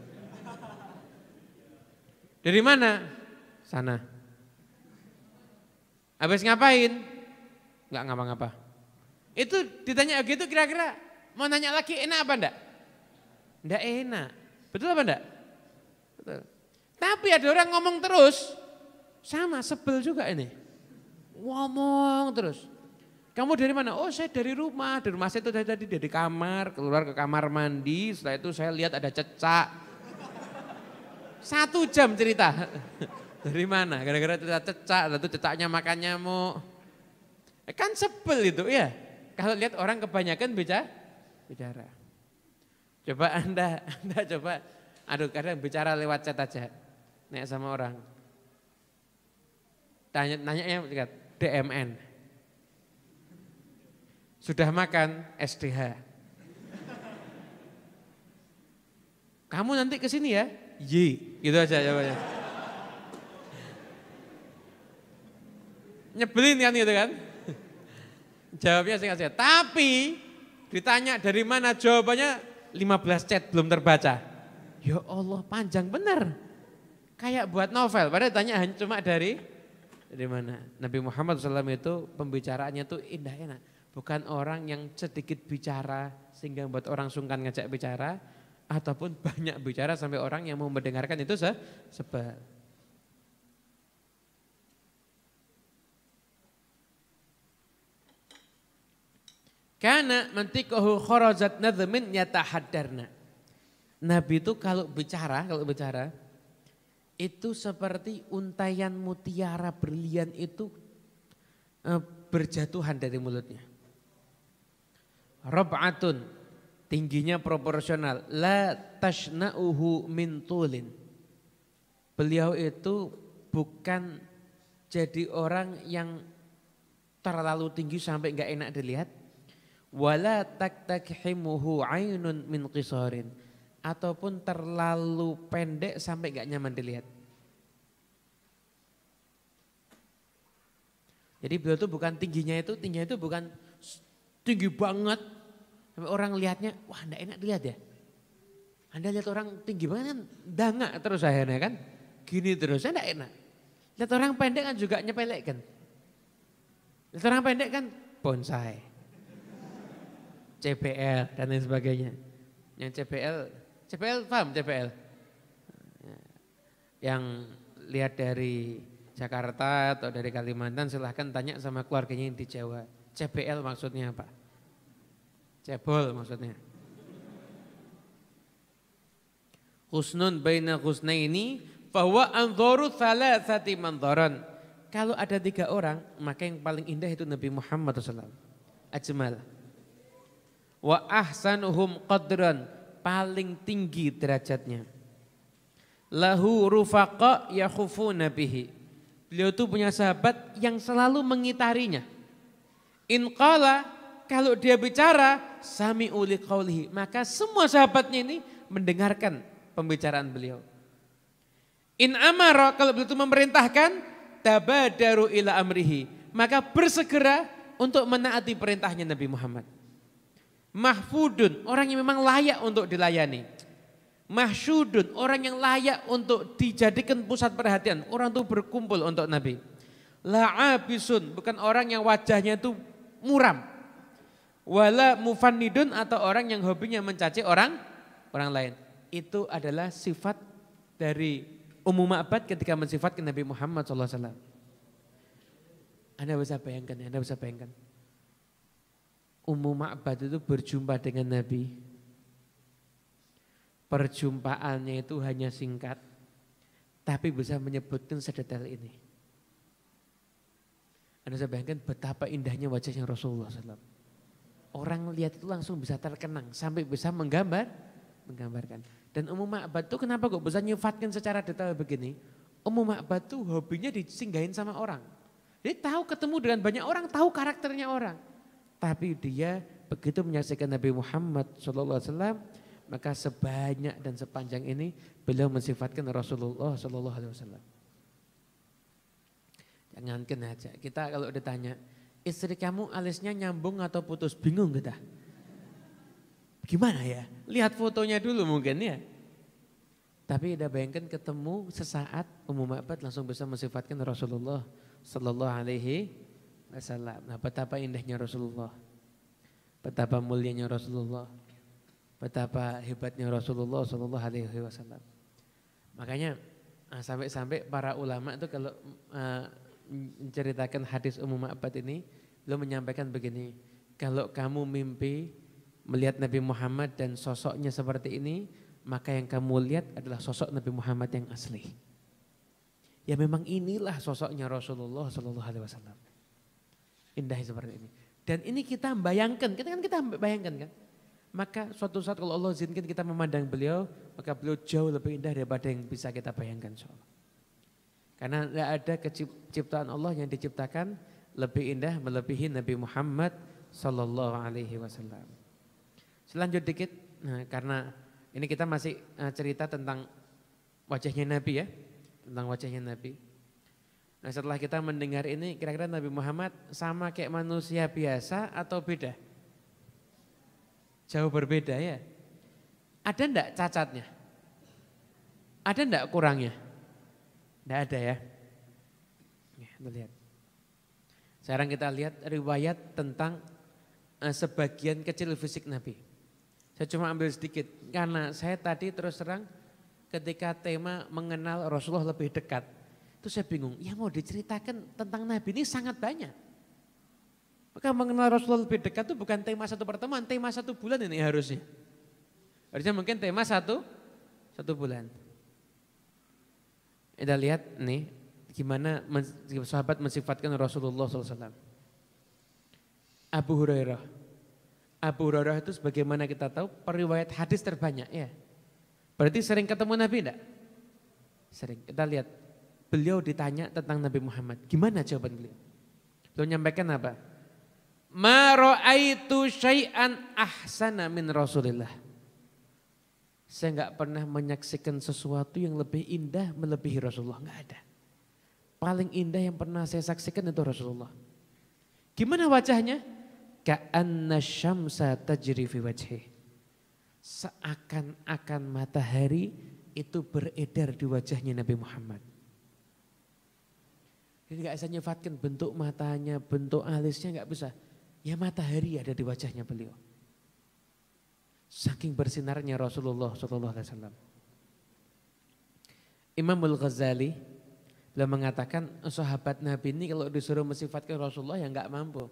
Dari mana? Sana. Habis ngapain? Enggak ngapa-ngapa. Itu ditanya gitu kira-kira mau nanya lagi enak apa enggak? Enggak enak. Betul apa enggak? Betul. Tapi ada orang ngomong terus, sama sebel juga ini. Ngomong terus. Kamu dari mana? Oh saya dari rumah saya itu tadi dari kamar, keluar ke kamar mandi, setelah itu saya lihat ada cecak. 1 jam cerita. Dari mana? Gara-gara cecak, lalu cecaknya makan nyamuk. Kan sebel itu ya. Kalau lihat orang kebanyakan bicara. Coba Anda coba, kadang bicara lewat chat aja. Nanya sama orang. Nanya yang DMN. Sudah makan? SDH. Kamu nanti ke sini ya? Y, gitu aja jawabannya. Nyebelin kan gitu kan? Jawabnya singkat-singkat. Tapi ditanya dari mana jawabannya 15 chat belum terbaca. Ya Allah panjang benar. Kayak buat novel. Padahal tanya cuma dari mana. Nabi Muhammad SAW itu pembicaraannya itu indah enak. Bukan orang yang sedikit bicara sehingga membuat orang sungkan ngajak bicara, ataupun banyak bicara sampai orang yang mau mendengarkan itu sebel. Karena mantikuhu kharajat nadhmin yatahaddarna. Nabi itu kalau bicara itu seperti untaian mutiara berlian itu berjatuhan dari mulutnya. Rab'atun, tingginya proporsional, la tashna'uhu min tulin. Beliau itu bukan jadi orang yang terlalu tinggi sampai enggak enak dilihat. Wala taktakhimuhu ainun min qisarin, ataupun terlalu pendek sampai enggak nyaman dilihat. Jadi beliau itu bukan tingginya itu bukan tinggi banget sampai orang lihatnya wah enggak enak dilihat ya. Anda lihat orang tinggi banget kan dangak terus akhirnya kan. Gini terus enggak enak. Lihat orang pendek kan juga nyepelekkan. Lihat orang pendek kan bonsai. CPL dan lain sebagainya. Yang CPL paham CPL? Yang lihat dari Jakarta atau dari Kalimantan silahkan tanya sama keluarganya yang di Jawa. CPL maksudnya apa? Cebol maksudnya. Husnun baina husnaini bahwa anzoru thalathati mandharan. Kalau ada 3 orang maka yang paling indah itu Nabi Muhammad SAW. Ajmal. Wa ahsanuhum qadran, paling tinggi derajatnya. Lahu rufaqa yakhufuna bihi. Beliau itu punya sahabat yang selalu mengitarinya. In qala, kalau dia bicara sami'u liqaulihi, maka semua sahabatnya ini mendengarkan pembicaraan beliau. In amara, kalau beliau itu memerintahkan tabadaru ila amrihi, maka bersegera untuk menaati perintahnya Nabi Muhammad. Mahfudun, orang yang memang layak untuk dilayani. Mahsyudun, orang yang layak untuk dijadikan pusat perhatian. Orang itu berkumpul untuk Nabi. La'abisun, bukan orang yang wajahnya itu muram. Wala mufannidun, atau orang yang hobinya mencaci orang lain. Itu adalah sifat dari Ummu Ma'bad ketika mensifatkan Nabi Muhammad SAW. Anda bisa bayangkan. Ummu Ma'bad itu berjumpa dengan Nabi. Perjumpaannya itu hanya singkat, tapi bisa menyebutkan sedetail ini. Anda bisa bayangkan betapa indahnya wajahnya Rasulullah SAW. Orang lihat itu langsung bisa terkenang, sampai bisa menggambarkan. Dan Ummu Ma'bad itu kenapa kok bisa nyifatkan secara detail begini? Ummu Ma'bad itu hobinya disinggahin sama orang. Jadi tahu ketemu dengan banyak orang, tahu karakternya orang. Tapi dia begitu menyaksikan Nabi Muhammad SAW, maka sebanyak dan sepanjang ini beliau mensifatkan Rasulullah SAW. Jangankan aja, kita kalau ditanya, istri kamu alisnya nyambung atau putus, bingung kita. Gimana ya? Lihat fotonya dulu mungkin ya. Tapi udah bayangkan ketemu sesaat Ummu Ma'bad langsung bisa mensifatkan Rasulullah SAW. Nah, betapa indahnya Rasulullah, betapa mulianya Rasulullah, betapa hebatnya Rasulullah SAW. Makanya sampai-sampai para ulama itu kalau menceritakan hadis Ummu Ma'bad ini, beliau menyampaikan begini, kalau kamu mimpi melihat Nabi Muhammad dan sosoknya seperti ini, maka yang kamu lihat adalah sosok Nabi Muhammad yang asli. Ya memang inilah sosoknya Rasulullah SAW. Indah seperti ini. Dan ini kita bayangkan kan. Maka suatu saat kalau Allah izinkan kita memandang beliau, maka beliau jauh lebih indah daripada yang bisa kita bayangkan insyaallah. Karena tidak ada ciptaan Allah yang diciptakan lebih indah melebihi Nabi Muhammad sallallahu alaihi wasallam. Selanjut dikit, nah, karena ini kita masih cerita tentang wajahnya Nabi ya, tentang wajahnya Nabi. Nah setelah kita mendengar ini, kira-kira Nabi Muhammad sama kayak manusia biasa atau beda? Jauh berbeda ya. Ada enggak cacatnya? Ada enggak kurangnya? Enggak ada ya. Kita lihat. Sekarang kita lihat riwayat tentang sebagian kecil fisik Nabi. Saya cuma ambil sedikit karena saya tadi terus terang ketika tema mengenal Rasulullah lebih dekat. Itu saya bingung, yang mau diceritakan tentang Nabi ini sangat banyak. Maka mengenal Rasulullah lebih dekat itu bukan tema satu pertemuan, tema 1 bulan ini harusnya. Harusnya mungkin tema satu bulan. Kita lihat nih gimana sahabat mensifatkan Rasulullah SAW. Abu Hurairah itu sebagaimana kita tahu periwayat hadis terbanyak ya. Berarti sering ketemu Nabi enggak? Sering. Kita lihat beliau ditanya tentang Nabi Muhammad. Gimana jawaban beliau? Beliau menyampaikan apa? Ma ra'aitu syai'an ahsana min Rasulillah. Saya enggak pernah menyaksikan sesuatu yang lebih indah melebihi Rasulullah, enggak ada. Paling indah yang pernah saya saksikan itu Rasulullah. Gimana wajahnya? Ka'anna syamsa tajri fi wajhi. Seakan-akan matahari itu beredar di wajahnya Nabi Muhammad. Jadi gak bisa nyifatkan bentuk matanya, bentuk alisnya gak bisa. Ya matahari ada di wajahnya beliau. Saking bersinarnya Rasulullah SAW. Imam Al-Ghazali beliau mengatakan sahabat Nabi ini kalau disuruh mensifatkan Rasulullah ya gak mampu.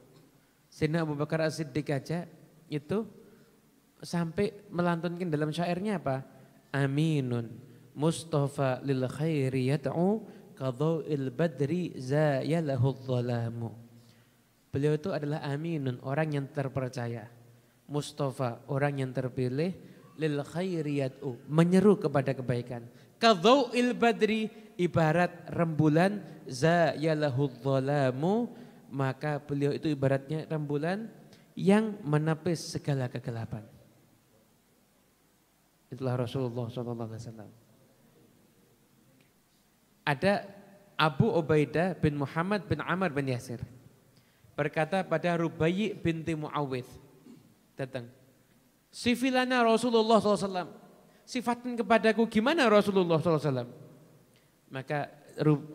Sayyidina Abu Bakar As-Siddiq aja itu sampai melantunkan dalam syairnya apa? Aminun Mustafa lil khairi yad'u qadha'il badri zayalahu dhalamu. Beliau itu adalah aminun, orang yang terpercaya. Mustafa, orang yang terpilih, lil khairi yad'u, menyeru kepada kebaikan. Qadha'il badri, ibarat rembulan, zayalahu dhalamu, maka beliau itu ibaratnya rembulan yang menepis segala kegelapan. Itulah Rasulullah SAW. Ada Abu Ubaidah bin Muhammad bin Amr bin Yasir. Berkata pada Rubayyi binti Muawwidh. Datang. Sifilana Rasulullah SAW. Sifatkan kepadaku gimana Rasulullah SAW. Maka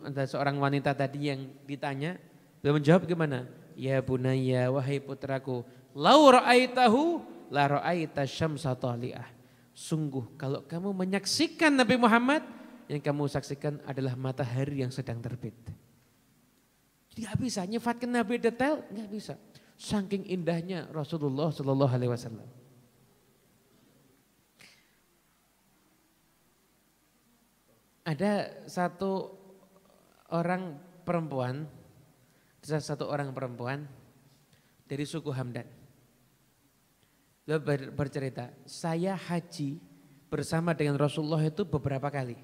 ada seorang wanita tadi yang ditanya. Beliau menjawab gimana? Ya bunayya wahai putraku. Lau ra'aitahu la ra'aita syamsa tali'ah. Sungguh kalau kamu menyaksikan Nabi Muhammad, yang kamu saksikan adalah matahari yang sedang terbit. Jadi gak bisa nyifatkan Nabi detail, gak bisa. Saking indahnya Rasulullah SAW. Ada satu orang perempuan dari suku Hamdan. Dia bercerita, saya haji bersama dengan Rasulullah itu beberapa kali.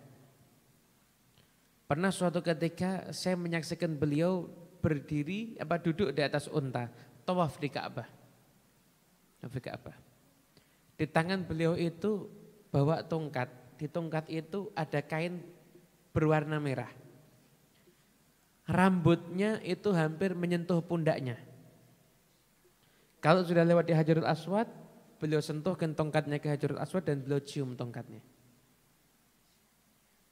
Pernah suatu ketika saya menyaksikan beliau duduk di atas unta, tawaf di Ka'bah. Di tangan beliau itu bawa tongkat, di tongkat itu ada kain berwarna merah. Rambutnya itu hampir menyentuh pundaknya. Kalau sudah lewat di Hajarul Aswad, beliau sentuhkan tongkatnya ke Hajarul Aswad dan beliau cium tongkatnya.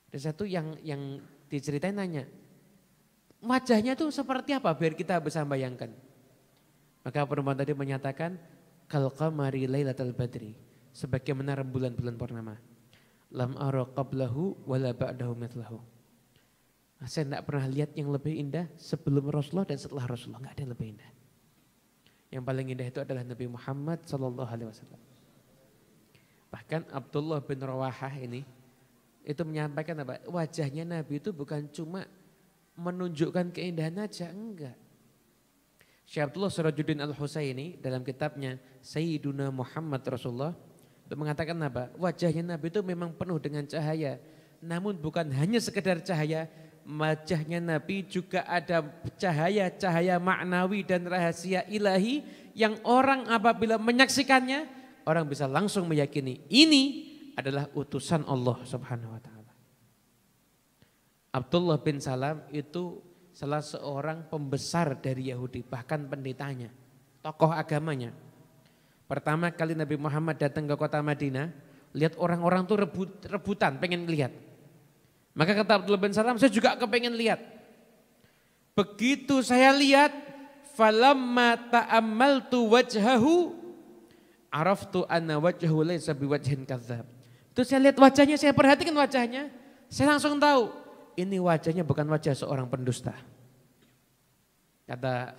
Ada satu yang diceritain nanya, wajahnya tuh seperti apa biar kita bisa bayangkan. Maka perempuan tadi menyatakan, kal qamari lailatul badri, sebagaimana rembulan bulan purnama. Lam ara qablahu wala ba'dahu mithlahu. Saya tidak pernah lihat yang lebih indah sebelum Rasulullah dan setelah Rasulullah, enggak ada yang lebih indah. Yang paling indah itu adalah Nabi Muhammad SAW. Bahkan Abdullah bin Rawahah ini itu menyampaikan apa? Wajahnya Nabi itu bukan cuma menunjukkan keindahan aja, enggak. Syekh Abdullah Sirajuddin Al-Husaini dalam kitabnya Sayyiduna Muhammad Rasulullah itu mengatakan apa? Wajahnya Nabi itu memang penuh dengan cahaya. Namun bukan hanya sekedar cahaya, wajahnya Nabi juga ada cahaya-cahaya maknawi dan rahasia ilahi yang orang apabila menyaksikannya, orang bisa langsung meyakini ini adalah utusan Allah Subhanahu wa taala. Abdullah bin Salam itu salah seorang pembesar dari Yahudi, bahkan pendetanya, tokoh agamanya. Pertama kali Nabi Muhammad datang ke kota Madinah, lihat orang-orang tuh rebutan pengen lihat. Maka kata Abdullah bin Salam, saya juga kepengen lihat. Begitu saya lihat, falamma ta'ammaltu wajhahu araftu anna wajhahu laysa biwajhin kadzdzab. Terus saya lihat wajahnya, saya perhatikan wajahnya, saya langsung tahu ini wajahnya bukan wajah seorang pendusta. Kata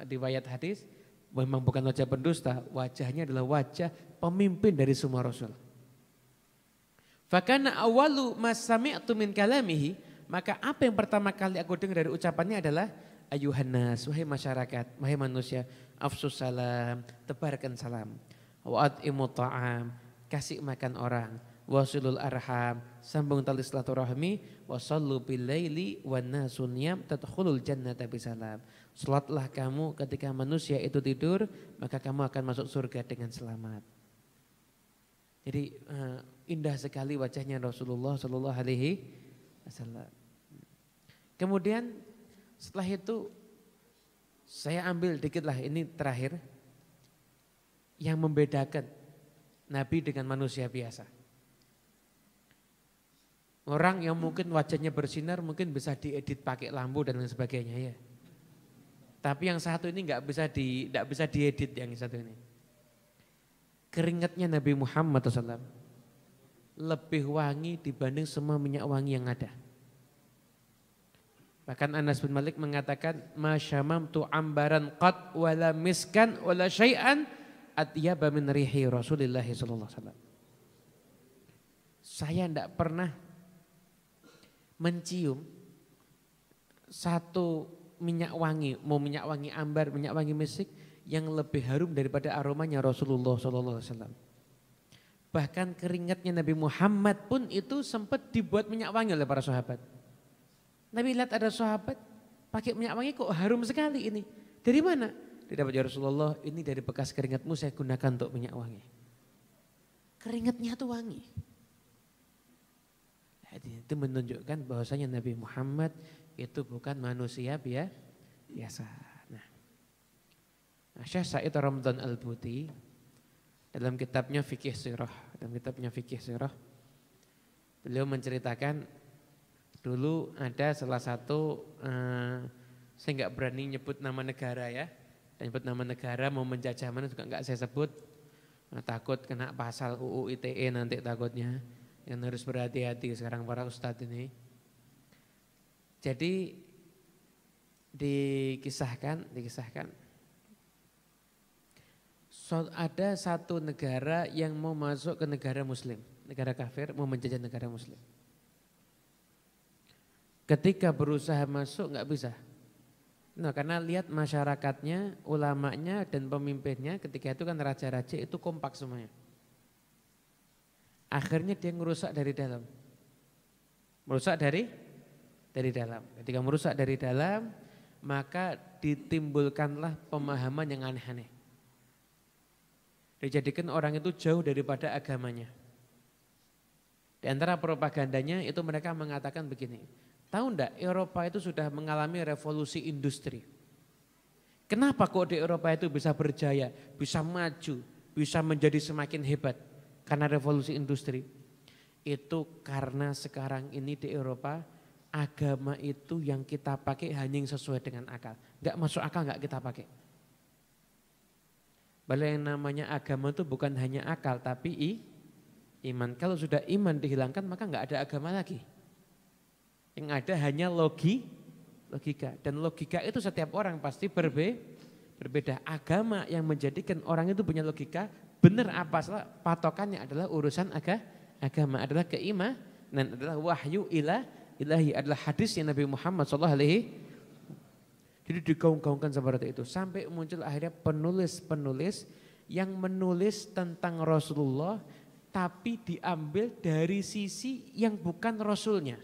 riwayat hadis, memang bukan wajah pendusta, wajahnya adalah wajah pemimpin dari semua rasul. Fakana awalu ma sami'tu min kalamihi, maka apa yang pertama kali aku dengar dari ucapannya adalah ayuhan nas, wahai masyarakat, wahai manusia, afsus salam, tebarkan salam. Wa at'imu ta'am, kasih makan orang. Wasilul arham, sambung tali silaturahmi. Wasallu bil laili wan nasu niyam tadkhulul jannata bisalam. Salatlah kamu ketika manusia itu tidur, maka kamu akan masuk surga dengan selamat. Jadi indah sekali wajahnya Rasulullah sallallahu alaihi wasallam. Kemudian setelah itu saya ambil dikitlah ini terakhir yang membedakan Nabi dengan manusia biasa. Orang yang mungkin wajahnya bersinar mungkin bisa diedit pakai lampu dan lain sebagainya ya. Tapi yang satu ini nggak bisa diedit yang satu ini. Keringatnya Nabi Muhammad SAW lebih wangi dibanding semua minyak wangi yang ada. Bahkan Anas bin Malik mengatakan masyamamtu ambaran qad wala miskan wala syai'an atyaba min rihi Rasulillah sallallahu alaihi wasallam. Saya tidak pernah mencium satu minyak wangi, mau minyak wangi ambar, minyak wangi misik yang lebih harum daripada aromanya Rasulullah sallallahu alaihi wasallam. Bahkan keringatnya Nabi Muhammad pun itu sempat dibuat minyak wangi oleh para sahabat. Nabi lihat ada sahabat pakai minyak wangi kok harum sekali ini. Dari mana? Didapat ya Rasulullah, ini dari bekas keringatmu saya gunakan untuk minyak wangi. Keringatnya tuh wangi. Jadi itu menunjukkan bahwasanya Nabi Muhammad itu bukan manusia biasa. Nah, Syekh Said Ramadan Al-Buti dalam kitabnya Fikih Sirah, beliau menceritakan dulu ada salah satu, saya nggak berani nyebut nama negara ya, dan nyebut nama negara mau menjajah mana juga nggak saya sebut, takut kena pasal UU ITE nanti takutnya, yang harus berhati-hati sekarang para ustadz ini. Jadi dikisahkan ada satu negara yang mau masuk ke negara muslim, negara kafir mau menjajah negara muslim. Ketika berusaha masuk nggak bisa. Nah, karena lihat masyarakatnya, ulamanya dan pemimpinnya ketika itu kan raja-raja itu kompak semuanya. Akhirnya dia merusak dari dalam. Merusak dari dalam. Ketika merusak dari dalam, maka ditimbulkanlah pemahaman yang aneh-aneh. Dijadikan orang itu jauh daripada agamanya. Di antara propagandanya itu mereka mengatakan begini, tahu enggak Eropa itu sudah mengalami revolusi industri. Kenapa kok di Eropa itu bisa berjaya, bisa maju, bisa menjadi semakin hebat? Karena revolusi industri. Itu karena sekarang ini di Eropa agama itu yang kita pakai hanya yang sesuai dengan akal. Enggak masuk akal enggak kita pakai. Padahal yang namanya agama itu bukan hanya akal tapi iman. Kalau sudah iman dihilangkan maka enggak ada agama lagi. Yang ada hanya logika. Dan logika itu setiap orang pasti berbeda. Agama yang menjadikan orang itu punya logika, benar apa salah, patokannya adalah urusan agama, adalah keimanan, adalah wahyu ilahi, adalah hadisnya Nabi Muhammad SAW. Jadi digaung-gaungkan seperti itu. Sampai muncul akhirnya penulis-penulis yang menulis tentang Rasulullah tapi diambil dari sisi yang bukan Rasulnya.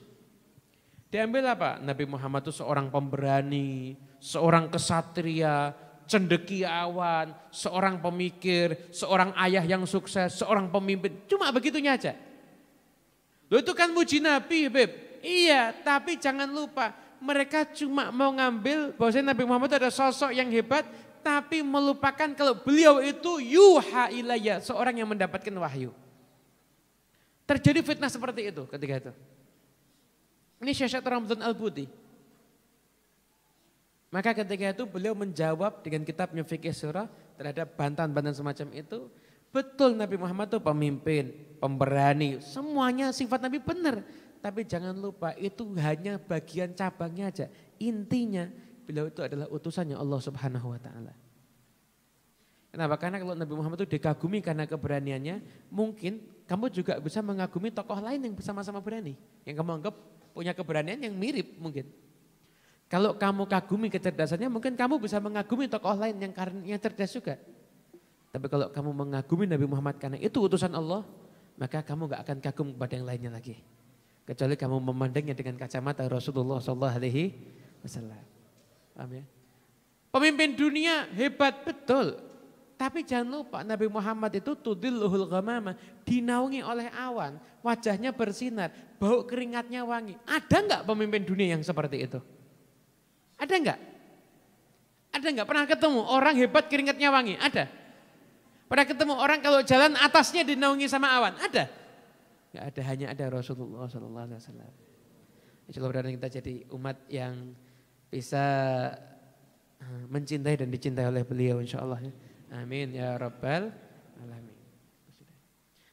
Diambil apa? Nabi Muhammad itu seorang pemberani, seorang kesatria, cendekiawan, seorang pemikir, seorang ayah yang sukses, seorang pemimpin. Cuma begitunya aja. Loh itu kan muji Nabi, Beb. Iya, tapi jangan lupa mereka cuma mau ngambil bahwasanya Nabi Muhammad itu ada sosok yang hebat, tapi melupakan kalau beliau itu yuha ilayya, seorang yang mendapatkan wahyu. Terjadi fitnah seperti itu ketika itu. Ini Syekh Ramadan Al-Buti. Maka ketika itu beliau menjawab dengan kitabnya Fiqh Surah terhadap bantahan-bantahan semacam itu. Betul Nabi Muhammad itu pemimpin, pemberani, semuanya sifat Nabi benar. Tapi jangan lupa itu hanya bagian cabangnya aja. Intinya beliau itu adalah utusannya Allah Subhanahu wa Ta'ala. Kenapa? Karena kalau Nabi Muhammad itu dikagumi karena keberaniannya, mungkin kamu juga bisa mengagumi tokoh lain yang bersama-sama berani. Yang kamu anggap punya keberanian yang mirip mungkin. Kalau kamu kagumi kecerdasannya, mungkin kamu bisa mengagumi tokoh lain yang cerdas juga. Tapi kalau kamu mengagumi Nabi Muhammad karena itu utusan Allah, maka kamu gak akan kagum kepada yang lainnya lagi. Kecuali kamu memandangnya dengan kacamata Rasulullah SAW. Paham ya? Pemimpin dunia hebat betul. Tapi jangan lupa Nabi Muhammad itu tudilluhul ghamamah, dinaungi oleh awan, wajahnya bersinar, bau keringatnya wangi. Ada enggak pemimpin dunia yang seperti itu? Ada enggak? Ada enggak? Pernah ketemu orang hebat keringatnya wangi? Ada? Pernah ketemu orang kalau jalan atasnya dinaungi sama awan? Ada? Enggak ada, hanya ada Rasulullah SAW. Insya Allah berarti kita jadi umat yang bisa mencintai dan dicintai oleh beliau insya Allah ya. Amin ya rabbal alamin.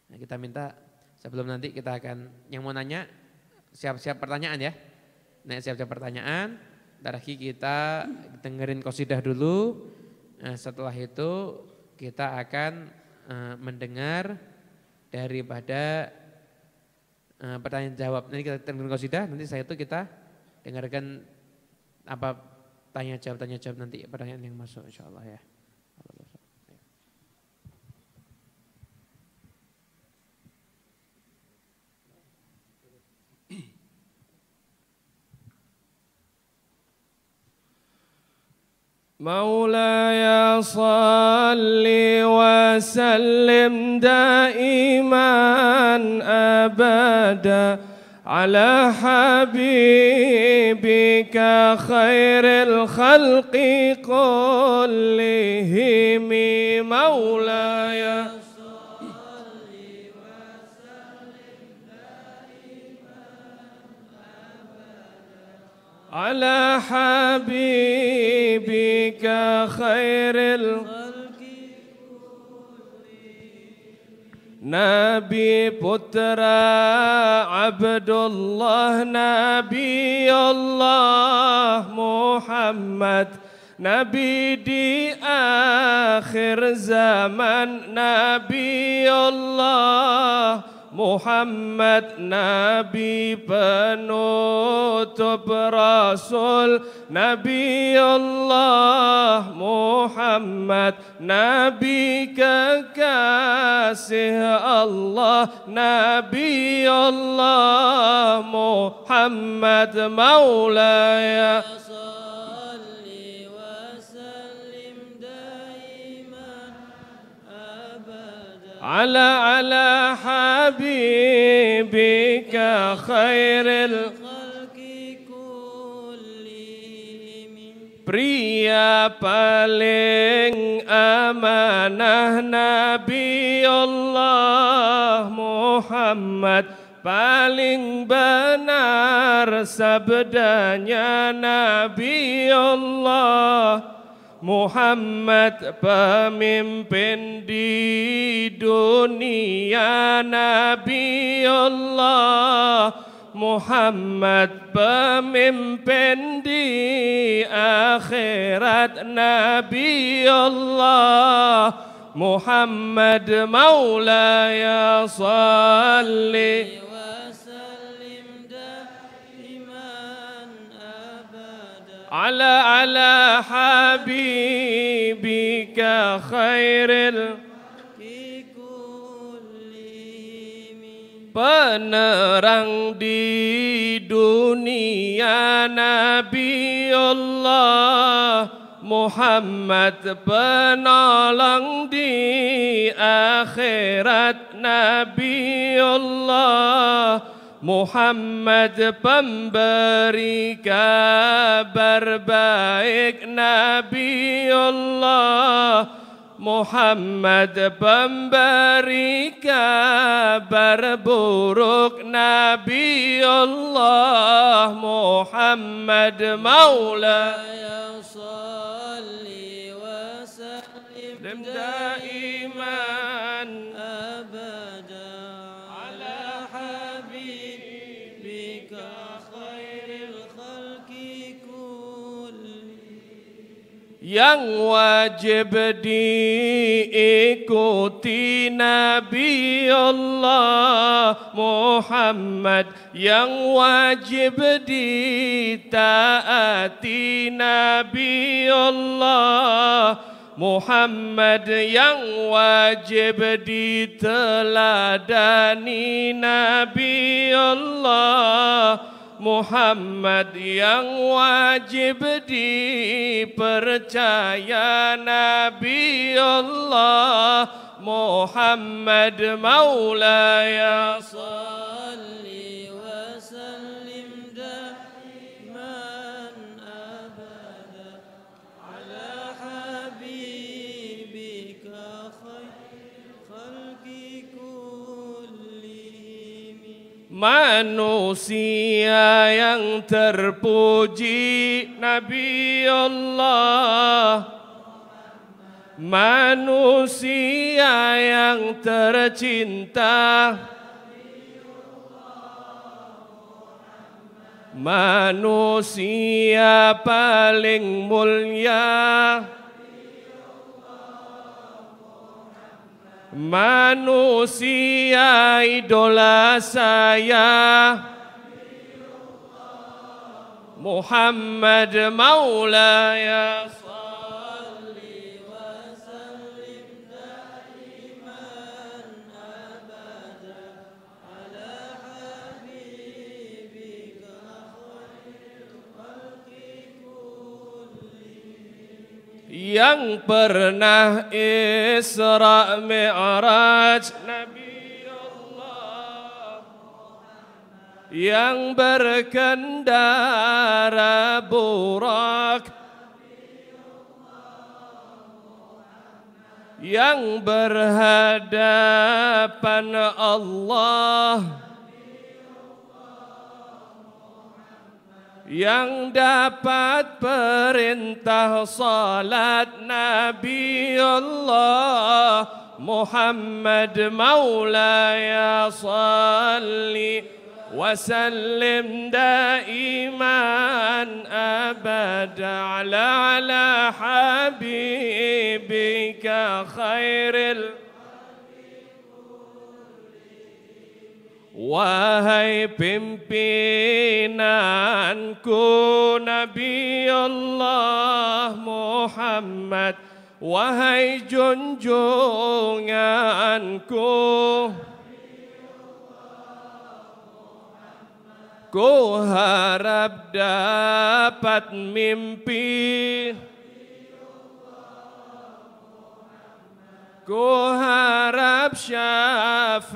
Nah, kita minta sebelum nanti kita akan yang mau nanya siap-siap pertanyaan ya. Nah, siap-siap pertanyaan. Ntar lagi kita dengerin qasidah dulu. Nah, setelah itu kita akan mendengar daripada pertanyaan jawab. Nanti kita dengerin qasidah, nanti saya itu kita dengarkan apa tanya jawab nanti pertanyaan yang masuk insyaallah ya. مولاي صل وسلم دائما أبدا على حبيبك خير الخلق كلهم مولاي على حبيبك خير الخلق نبي putra Abdullah Nabi Allah Muhammad Nabi di akhir zaman Nabi Allah Muhammad Nabi penutup Rasul Nabi Allah Muhammad Nabi kekasih Allah Nabi Allah Muhammad Maulaya على حبيبك خير الخلق كلهم pria paling amanah Nabi Allah Muhammad paling benar sabdanya Nabi Allah Muhammad pemimpin di dunia Nabi Allah Muhammad pemimpin di akhirat Nabi Allah Muhammad Maulaya salli على حبيبك خير penerang di dunia Nabi Allah Muhammad penolong di akhirat Nabi Allah Muhammad pemberi kabar baik Nabi Allah Muhammad pemberi kabar buruk Nabi Allah Muhammad Maulaya دائما أبدا على حبيبك خير الخلق yang wajib diikuti Nabi Allah Muhammad, yang wajib ditaati Nabi Allah Muhammad, yang wajib diteladani Nabi Allah Muhammad, yang wajib dipercaya Nabi Allah Muhammad. Maulaya salli wa sallim daiman abada ala habibika khair khalqi kullihim. Manusia yang terpuji Nabi Allah, manusia yang tercinta, manusia paling mulia, manusia idola saya, Muhammad. Maulaya salli wa sallim daiman abada ala habibika khairil khalqi kullihim. Yang pernah Isra Mi'raj Nabi Allah, yang berkendara burak, yang berhadapan Allah, yang dapat perintah salat Nabi Allah Muhammad. Maulaya salli wa sallim daiman abada ala habibika khairil. Wahai pimpinanku Nabi Allah Muhammad, wahai junjunganku, ku harap dapat mimpi, ku harap syafaatmu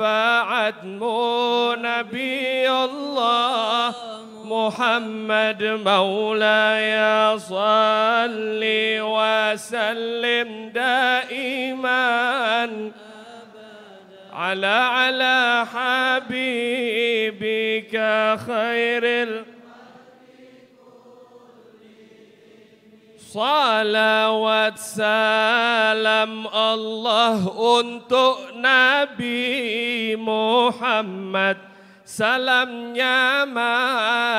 Nabi Allah Muhammad. Maulaya salli wa sallim daiman ala habibika khairil. Salawat salam Allah untuk Nabi Muhammad, salamnya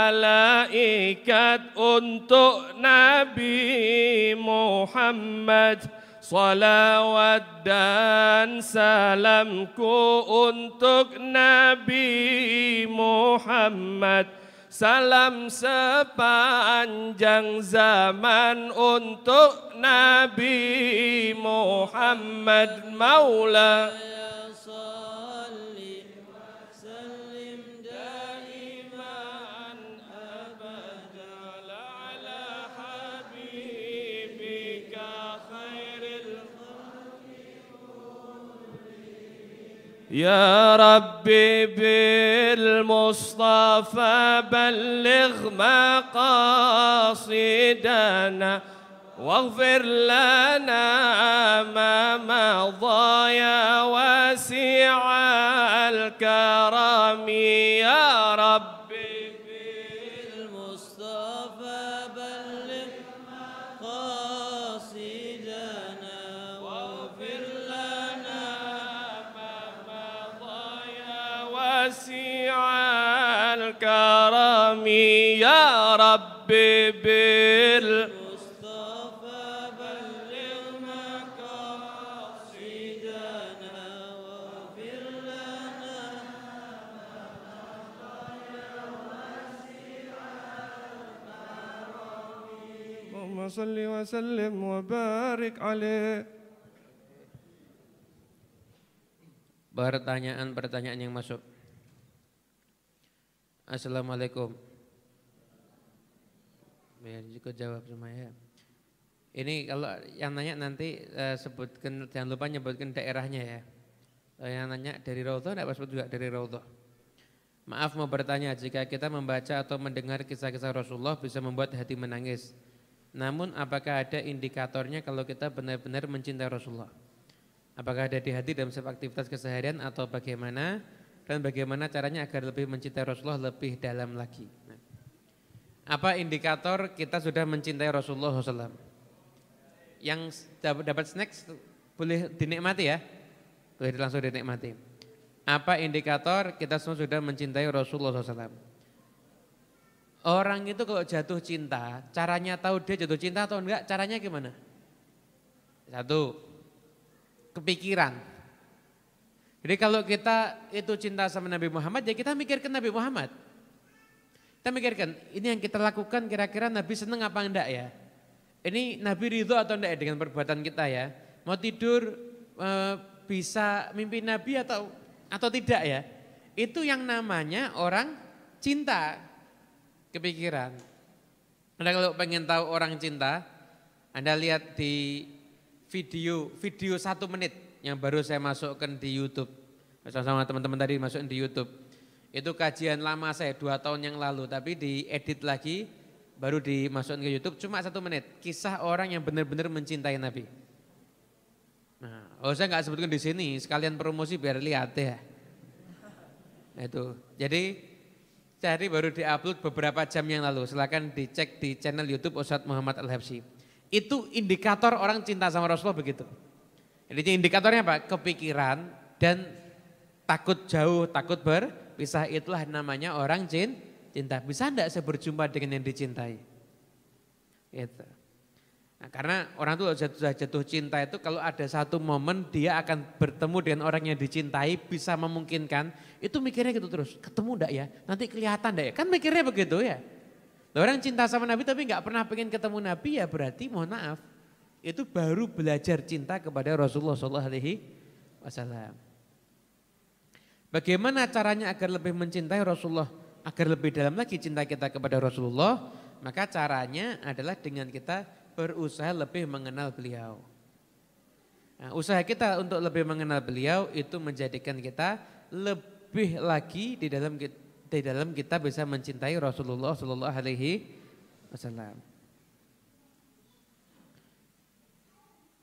malaikat untuk Nabi Muhammad. Salawat dan salamku untuk Nabi Muhammad, salam sepanjang zaman untuk Nabi Muhammad. Maula salli wa sallim daiman abada ala habibika khairil khalqi. Ya Rabbi bil Mustafa balligh maqasidana waghfir lana ma madha ya wasi'al karami. Ya Rabbi bil Mustafa balligh maqasidana ربي مصطفى بلغ مقاصدنا واغفر لنا اللهم صل وسلم وبارك عليه. Pertanyaan-pertanyaan yang masuk. Assalamualaikum. Biar juga jawab semua ya. Ini kalau yang nanya nanti sebutkan, jangan lupa nyebutkan daerahnya ya. Yang nanya dari Raudhah, enggak sebut juga dari Raudhah. Maaf mau bertanya, jika kita membaca atau mendengar kisah-kisah Rasulullah bisa membuat hati menangis. Namun apakah ada indikatornya kalau kita benar-benar mencintai Rasulullah? Apakah ada di hati dalam setiap aktivitas keseharian atau bagaimana? Dan bagaimana caranya agar lebih mencintai Rasulullah lebih dalam lagi? Nah, apa indikator kita sudah mencintai Rasulullah SAW? Yang dapat snacks boleh dinikmati ya? Boleh langsung dinikmati. Apa indikator kita semua sudah mencintai Rasulullah SAW? Orang itu kalau jatuh cinta, caranya tahu dia jatuh cinta atau enggak, caranya gimana? Satu, kepikiran. Jadi kalau kita itu cinta sama Nabi Muhammad, ya kita mikirkan Nabi Muhammad. Kita mikirkan, ini yang kita lakukan kira-kira Nabi seneng apa enggak ya? Ini Nabi ridho atau enggak ya dengan perbuatan kita ya? Mau tidur bisa mimpi Nabi atau tidak ya? Itu yang namanya orang cinta, kepikiran. Anda kalau pengen tahu orang cinta, Anda lihat di video 1 menit yang baru saya masukkan di YouTube. Sama teman-teman tadi masukin di YouTube. Itu kajian lama saya 2 tahun yang lalu, tapi diedit lagi, baru dimasukkan ke YouTube, cuma 1 menit. Kisah orang yang benar-benar mencintai Nabi. Nah, saya nggak sebutkan di sini, sekalian promosi biar lihat ya. Nah, itu. Jadi baru diupload beberapa jam yang lalu. Silakan dicek di channel YouTube Ustadz Muhammad Al-Habsyi. Itu indikator orang cinta sama Rasulullah begitu. Jadi indikatornya apa? Kepikiran dan takut jauh, takut berpisah, itulah namanya orang cinta. Bisa enggak saya berjumpa dengan yang dicintai? Gitu. Nah, karena orang itu jatuh cinta itu kalau ada satu momen dia akan bertemu dengan orang yang dicintai, bisa memungkinkan, itu mikirnya gitu terus, ketemu enggak ya? Nanti kelihatan enggak ya? Kan mikirnya begitu ya. Orang cinta sama Nabi tapi enggak pernah pengen ketemu Nabi, ya berarti mohon maaf, itu baru belajar cinta kepada Rasulullah SAW. Bagaimana caranya agar lebih mencintai Rasulullah, agar lebih dalam lagi cinta kita kepada Rasulullah? Maka caranya adalah dengan kita berusaha lebih mengenal beliau. Nah, usaha kita untuk lebih mengenal beliau itu menjadikan kita lebih lagi di dalam kita bisa mencintai Rasulullah SAW.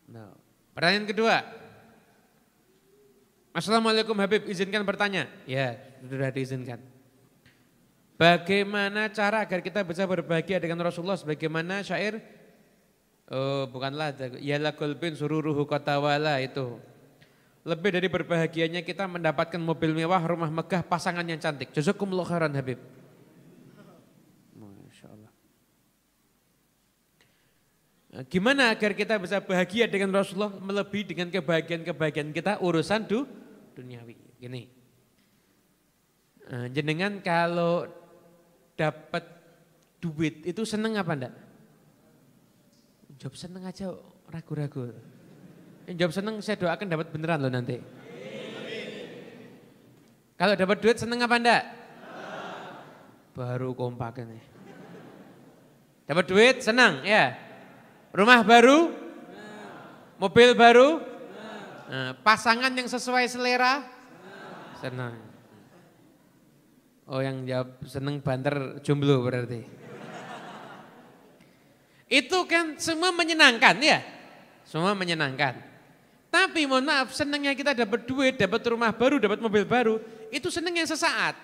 Nah, pertanyaan kedua. Assalamualaikum Habib, izinkan bertanya. Ya, sudah diizinkan. Bagaimana cara agar kita bisa berbahagia dengan Rasulullah sebagaimana syair bukanlah ya lagul bin sururuhu qatawala itu. Lebih dari berbahagianya kita mendapatkan mobil mewah, rumah megah, pasangan yang cantik. Jazakumullah khairan Habib. Masya Allah. Gimana agar kita bisa bahagia dengan Rasulullah melebihi dengan kebahagiaan-kebahagiaan kita urusan duniawi. Gini. Jenengan kalau dapat duit itu seneng apa enggak? Jawab seneng aja, ragu-ragu. Jawab seneng saya doakan dapat beneran loh nanti. Kalau dapat duit seneng apa enggak? Baru kompak ini. Dapat duit senang ya. Rumah baru? Mobil baru? Pasangan yang sesuai selera? Senang. Oh yang jawab seneng banter jomblo berarti. Itu kan semua menyenangkan ya. Semua menyenangkan. Tapi mohon maaf, senangnya kita dapat duit, dapat rumah baru, dapat mobil baru, itu senangnya sesaat.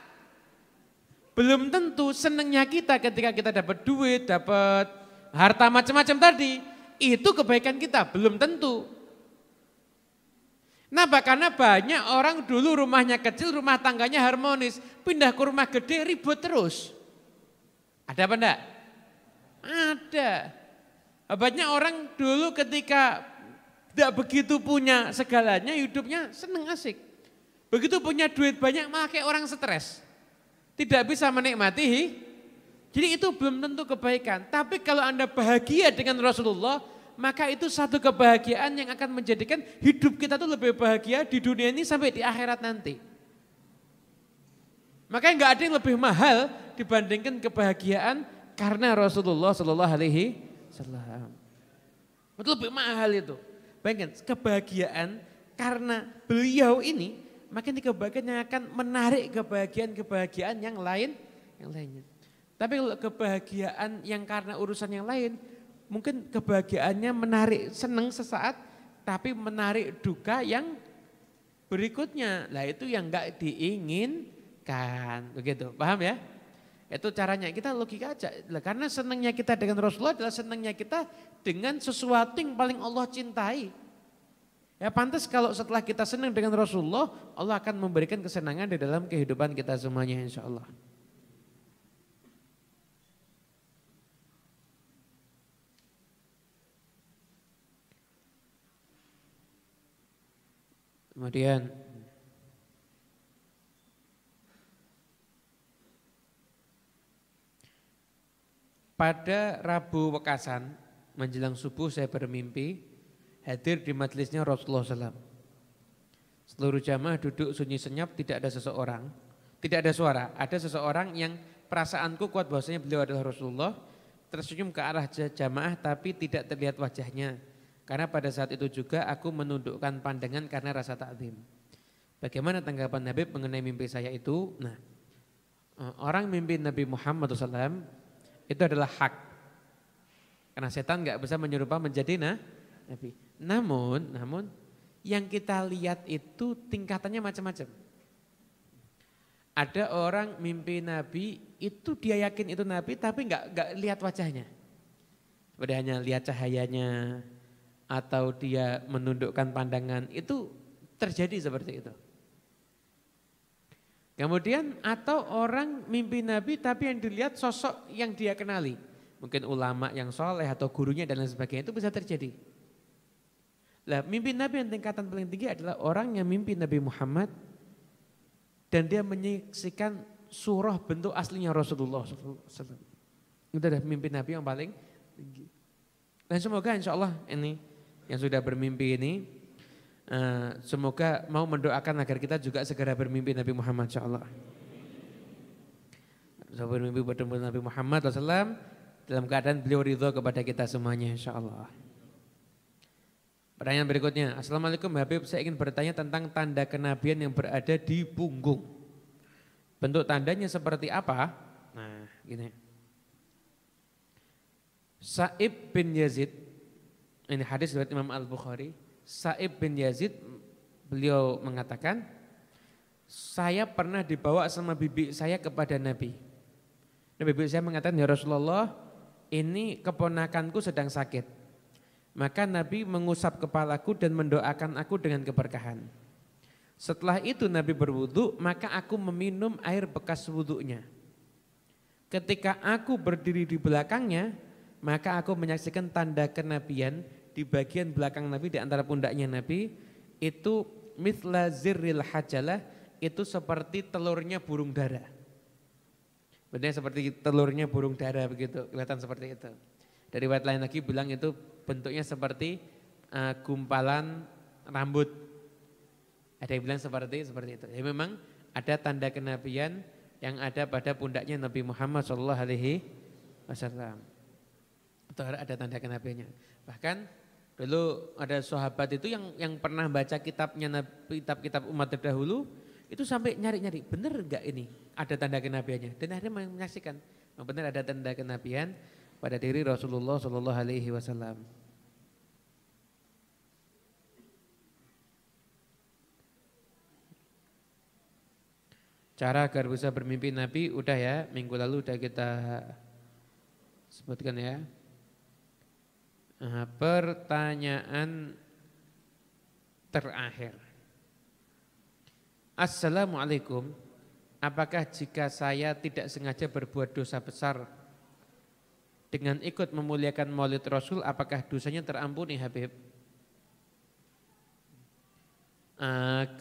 Belum tentu senangnya kita ketika kita dapat duit, dapat harta macam-macam tadi, itu kebaikan kita, belum tentu. Kenapa? Karena banyak orang dulu rumahnya kecil, rumah tangganya harmonis, pindah ke rumah gede ribut terus. Ada apa enggak? Ada. Banyak orang dulu ketika tidak begitu punya segalanya, hidupnya seneng asik. Begitu punya duit banyak malah kayak orang stres. Tidak bisa menikmati. Jadi itu belum tentu kebaikan. Tapi kalau Anda bahagia dengan Rasulullah, maka itu satu kebahagiaan yang akan menjadikan hidup kita tuh lebih bahagia di dunia ini sampai di akhirat nanti. Makanya nggak ada yang lebih mahal dibandingkan kebahagiaan karena Rasulullah Shallallahu Alaihi Wasallam. Itu lebih mahal itu. Bayangkan kebahagiaan karena beliau ini, maka ini kebahagiaan yang akan menarik kebahagiaan yang lainnya. Tapi kalau kebahagiaan yang karena urusan yang lain, mungkin kebahagiaannya menarik senang sesaat, tapi menarik duka yang berikutnya. Lah itu yang enggak diinginkan, begitu. Paham ya? Itu caranya, kita logika aja. Karena senangnya kita dengan Rasulullah adalah senangnya kita dengan sesuatu yang paling Allah cintai. Ya pantas kalau setelah kita senang dengan Rasulullah, Allah akan memberikan kesenangan di dalam kehidupan kita semuanya insya Allah. Kemudian pada Rabu Wekasan menjelang subuh saya bermimpi hadir di majelisnya Rasulullah SAW. Seluruh jamaah duduk sunyi senyap, tidak ada seseorang, tidak ada suara. Ada seseorang yang perasaanku kuat bahwasanya beliau adalah Rasulullah, tersenyum ke arah jamaah tapi tidak terlihat wajahnya. Karena pada saat itu juga aku menundukkan pandangan karena rasa takzim. Bagaimana tanggapan Habib mengenai mimpi saya itu? Nah, orang mimpi Nabi Muhammad SAW itu adalah hak. Karena setan nggak bisa menyerupa menjadi Nabi. Namun yang kita lihat itu tingkatannya macam-macam. Ada orang mimpi Nabi itu dia yakin itu Nabi tapi nggak lihat wajahnya. Seperti hanya lihat cahayanya atau dia menundukkan pandangan, itu terjadi seperti itu. Kemudian atau orang mimpi Nabi tapi yang dilihat sosok yang dia kenali. Mungkin ulama yang soleh atau gurunya dan lain sebagainya, itu bisa terjadi. Lah mimpi Nabi yang tingkatan paling tinggi adalah orang yang mimpi Nabi Muhammad dan dia menyaksikan surah bentuk aslinya Rasulullah SAW. Itu adalah mimpi Nabi yang paling tinggi. Dan semoga insya Allah ini yang sudah bermimpi ini, semoga mau mendoakan agar kita juga segera bermimpi Nabi Muhammad insya Allah. Bermimpi bertemu Nabi Muhammad SAW dalam keadaan beliau ridho kepada kita semuanya insya Allah. Pertanyaan berikutnya, Assalamualaikum Habib, saya ingin bertanya tentang tanda kenabian yang berada di punggung. Bentuk tandanya seperti apa? Nah gini. Sa'ib bin Yazid, ini hadis riwayat Imam Al-Bukhari. Sa'ib bin Yazid beliau mengatakan, saya pernah dibawa sama bibi saya kepada Nabi. Dan bibi saya mengatakan, ya Rasulullah, ini keponakanku sedang sakit. Maka Nabi mengusap kepalaku dan mendoakan aku dengan keberkahan. Setelah itu Nabi berwudu, maka aku meminum air bekas wudunya. Ketika aku berdiri di belakangnya, maka aku menyaksikan tanda kenabian di bagian belakang Nabi, di antara pundaknya Nabi, itu mithla zirril hajalah, itu seperti telurnya burung dara. Benar seperti telurnya burung dara begitu, kelihatan seperti itu. Dari riwayat lain lagi bilang itu bentuknya seperti gumpalan rambut. Ada yang bilang seperti itu. Ya memang ada tanda kenabian yang ada pada pundaknya Nabi Muhammad SAW. Atau ada tanda kenabiannya. Bahkan dulu ada sahabat itu yang pernah baca kitab-kitab umat terdahulu, itu sampai nyari-nyari, benar enggak ini ada tanda kenabiannya? Dan akhirnya menyaksikan, benar ada tanda kenabian pada diri Rasulullah SAW. Cara agar bisa bermimpi Nabi udah ya, minggu lalu udah kita sebutkan ya. Pertanyaan terakhir. Assalamualaikum, apakah jika saya tidak sengaja berbuat dosa besar dengan ikut memuliakan maulid Rasul, apakah dosanya terampuni Habib?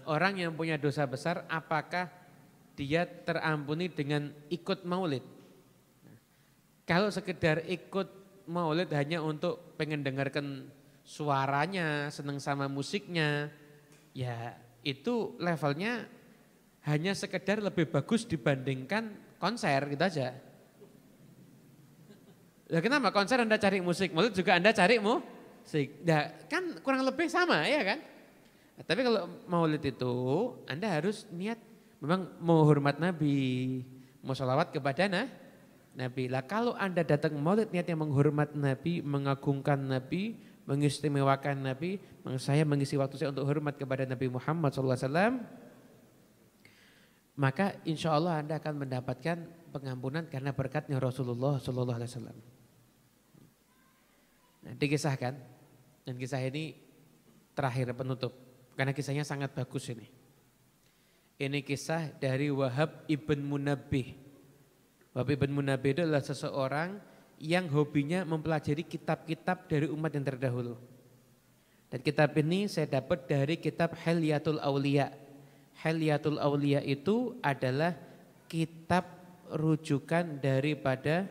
Orang yang punya dosa besar, apakah dia terampuni dengan ikut maulid? Kalau sekedar ikut maulid hanya untuk pengen dengarkan suaranya, senang sama musiknya, ya itu levelnya hanya sekedar lebih bagus dibandingkan konser gitu aja. Ya kenapa konser Anda cari musik, maulid juga Anda cari musik. Ya kan kurang lebih sama ya kan. Nah, tapi kalau maulid itu Anda harus niat memang mau hormat Nabi, mau sholawat kepada Nabi. Lah kalau Anda datang maulid niatnya menghormat Nabi, mengagungkan Nabi, mengistimewakan Nabi, saya mengisi waktu saya untuk hormat kepada Nabi Muhammad SAW, maka insya Allah Anda akan mendapatkan pengampunan karena berkatnya Rasulullah SAW. Nah, dikisahkan, dan kisah ini terakhir penutup, karena kisahnya sangat bagus ini. Ini kisah dari Wahab ibn Munabbih. Wahab ibn Munabbih itu adalah seseorang yang hobinya mempelajari kitab-kitab dari umat yang terdahulu. Dan kitab ini saya dapat dari kitab Hilyatul Auliya. Hilyatul Auliya itu adalah kitab rujukan daripada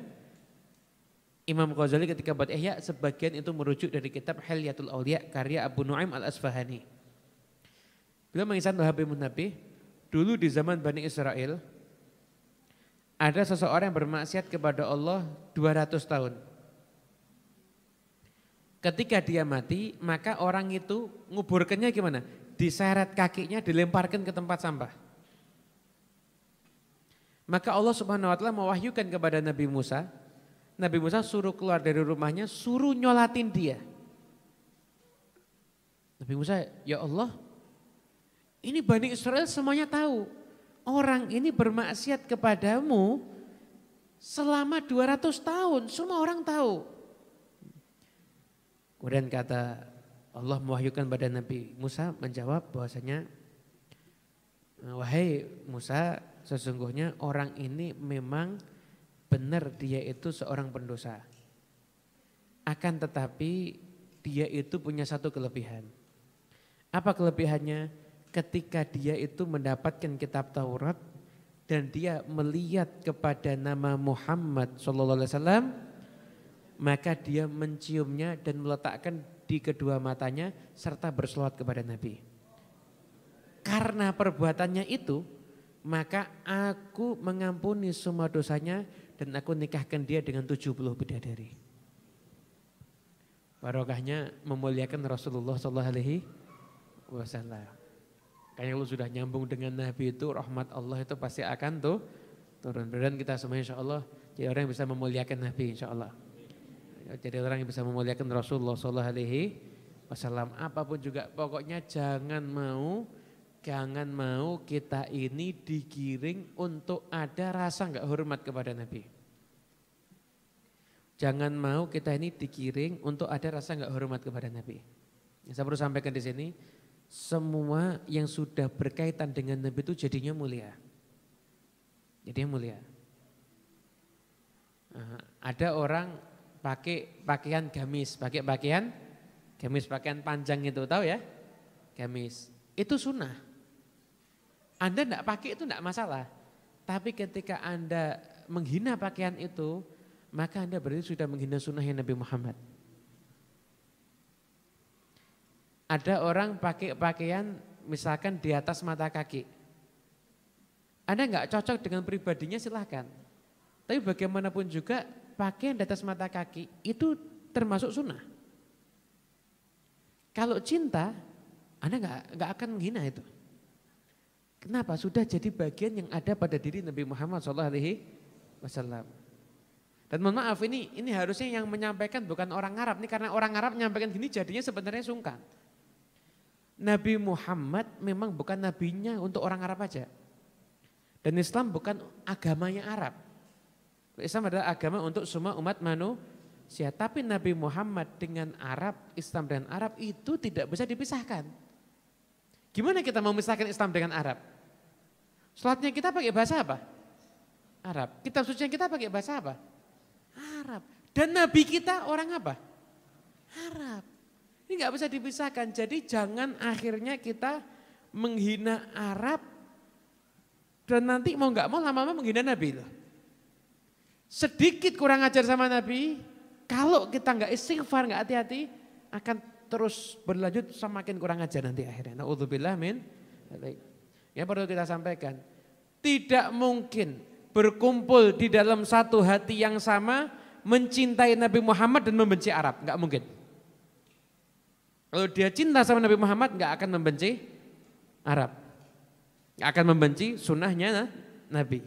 Imam Ghazali ketika buat Ihya, sebagian itu merujuk dari kitab Hilyatul Auliya karya Abu Nu'aim Al-Asfahani. Beliau mengisahkan Wahab ibn Munabbih, dulu di zaman Bani Israel ada seseorang yang bermaksiat kepada Allah 200 tahun. Ketika dia mati, maka orang itu nguburkannya gimana? Diseret kakinya, dilemparkan ke tempat sampah. Maka Allah Subhanahu wa taala mewahyukan kepada Nabi Musa. Nabi Musa suruh keluar dari rumahnya, suruh nyolatin dia. Nabi Musa, ya Allah, ini Bani Israel semuanya tahu. Orang ini bermaksiat kepadamu selama 200 tahun, semua orang tahu. Kemudian kata Allah mewahyukan pada Nabi Musa menjawab bahwasanya, wahai Musa, sesungguhnya orang ini memang benar dia itu seorang pendosa. Akan tetapi dia itu punya satu kelebihan. Apa kelebihannya? Ketika dia itu mendapatkan kitab Taurat dan dia melihat kepada nama Muhammad SAW, maka dia menciumnya dan meletakkan di kedua matanya serta berselawat kepada Nabi. Karena perbuatannya itu, maka aku mengampuni semua dosanya dan aku nikahkan dia dengan 70 bidadari. Barokahnya memuliakan Rasulullah SAW. Kayaknya lu sudah nyambung dengan Nabi itu, rahmat Allah itu pasti akan turun. Dan kita semua insya Allah jadi orang yang bisa memuliakan Nabi insya Allah. Jadi orang yang bisa memuliakan Rasulullah SAW. Apapun juga, pokoknya jangan mau kita ini digiring untuk ada rasa enggak hormat kepada Nabi. Jangan mau kita ini digiring untuk ada rasa enggak hormat kepada Nabi. Yang saya perlu sampaikan di sini, semua yang sudah berkaitan dengan Nabi itu jadinya mulia. Jadinya mulia. Ada orang pakai pakaian gamis, pakaian panjang itu, tahu ya? Gamis. Itu sunnah. Anda enggak pakai itu enggak masalah. Tapi ketika Anda menghina pakaian itu, maka Anda berarti sudah menghina sunnahnya Nabi Muhammad. Ada orang pakai pakaian misalkan di atas mata kaki. Anda enggak cocok dengan pribadinya silahkan. Tapi bagaimanapun juga pakaian di atas mata kaki itu termasuk sunnah. Kalau cinta, Anda enggak akan menghina itu. Kenapa? Sudah jadi bagian yang ada pada diri Nabi Muhammad SAW. Dan mohon maaf ini harusnya yang menyampaikan bukan orang Arab. Ini karena orang Arab menyampaikan gini jadinya sebenarnya sungkan. Nabi Muhammad memang bukan nabinya untuk orang Arab aja. Dan Islam bukan agamanya Arab. Islam adalah agama untuk semua umat manusia. Tapi Nabi Muhammad dengan Arab, Islam dan Arab itu tidak bisa dipisahkan. Gimana kita mau memisahkan Islam dengan Arab? Salatnya kita pakai bahasa apa? Arab. Kitab suci kita pakai bahasa apa? Arab. Dan Nabi kita orang apa? Arab. Ini nggak bisa dipisahkan. Jadi jangan akhirnya kita menghina Arab dan nanti mau nggak mau lama-lama menghina Nabi loh. Sedikit kurang ajar sama Nabi, kalau kita nggak istighfar, nggak hati-hati, akan terus berlanjut semakin kurang ajar nanti akhirnya. Na'udzubillah min. Yang perlu kita sampaikan, tidak mungkin berkumpul di dalam satu hati yang sama, mencintai Nabi Muhammad dan membenci Arab, nggak mungkin. Kalau dia cinta sama Nabi Muhammad nggak akan membenci Arab, nggak akan membenci sunnahnya Nabi.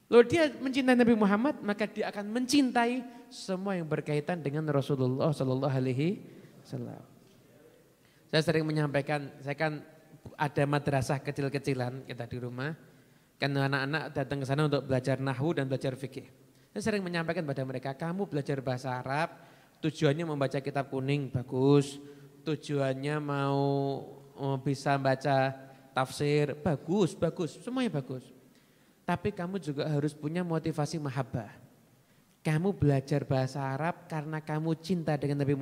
Kalau dia mencintai Nabi Muhammad maka dia akan mencintai semua yang berkaitan dengan Rasulullah Sallallahu Alaihi Wasallam. Saya sering menyampaikan, saya kan ada madrasah kecil-kecilan kita di rumah, kan anak-anak datang ke sana untuk belajar nahwu dan belajar fikih. Saya sering menyampaikan pada mereka, kamu belajar bahasa Arab, tujuannya membaca kitab kuning bagus. Tujuannya mau bisa baca tafsir, bagus, semuanya bagus. Tapi kamu juga harus punya motivasi mahabbah. Kamu belajar bahasa Arab karena kamu cinta dengan Nabi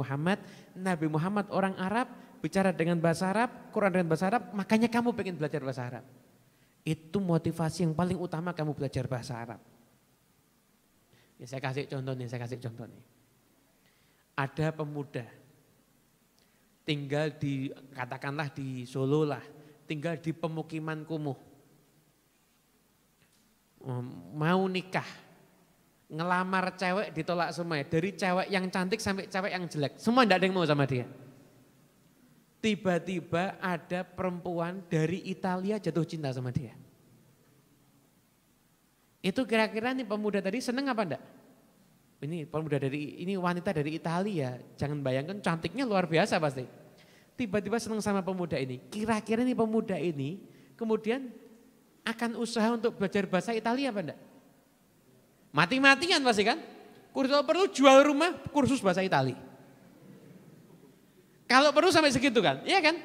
Muhammad orang Arab, bicara dengan bahasa Arab, Quran dengan bahasa Arab, makanya kamu pengen belajar bahasa Arab. Itu motivasi yang paling utama kamu belajar bahasa Arab. Ya, saya kasih contoh nih. Ada pemuda tinggal di, katakanlah di Solo lah, tinggal di pemukiman kumuh. Mau nikah, ngelamar cewek ditolak semua, dari cewek yang cantik sampai cewek yang jelek, semua tidak ada yang mau sama dia. Tiba-tiba ada perempuan dari Italia jatuh cinta sama dia. Itu kira-kira nih pemuda tadi seneng apa enggak? Ini wanita dari Italia, jangan bayangkan cantiknya luar biasa pasti. Tiba-tiba senang sama pemuda ini. Kira-kira nih pemuda ini kemudian akan usaha untuk belajar bahasa Italia apa enggak? Mati-matian pasti kan? Kalau perlu jual rumah kursus bahasa Italia. Kalau perlu sampai segitu kan? Iya kan?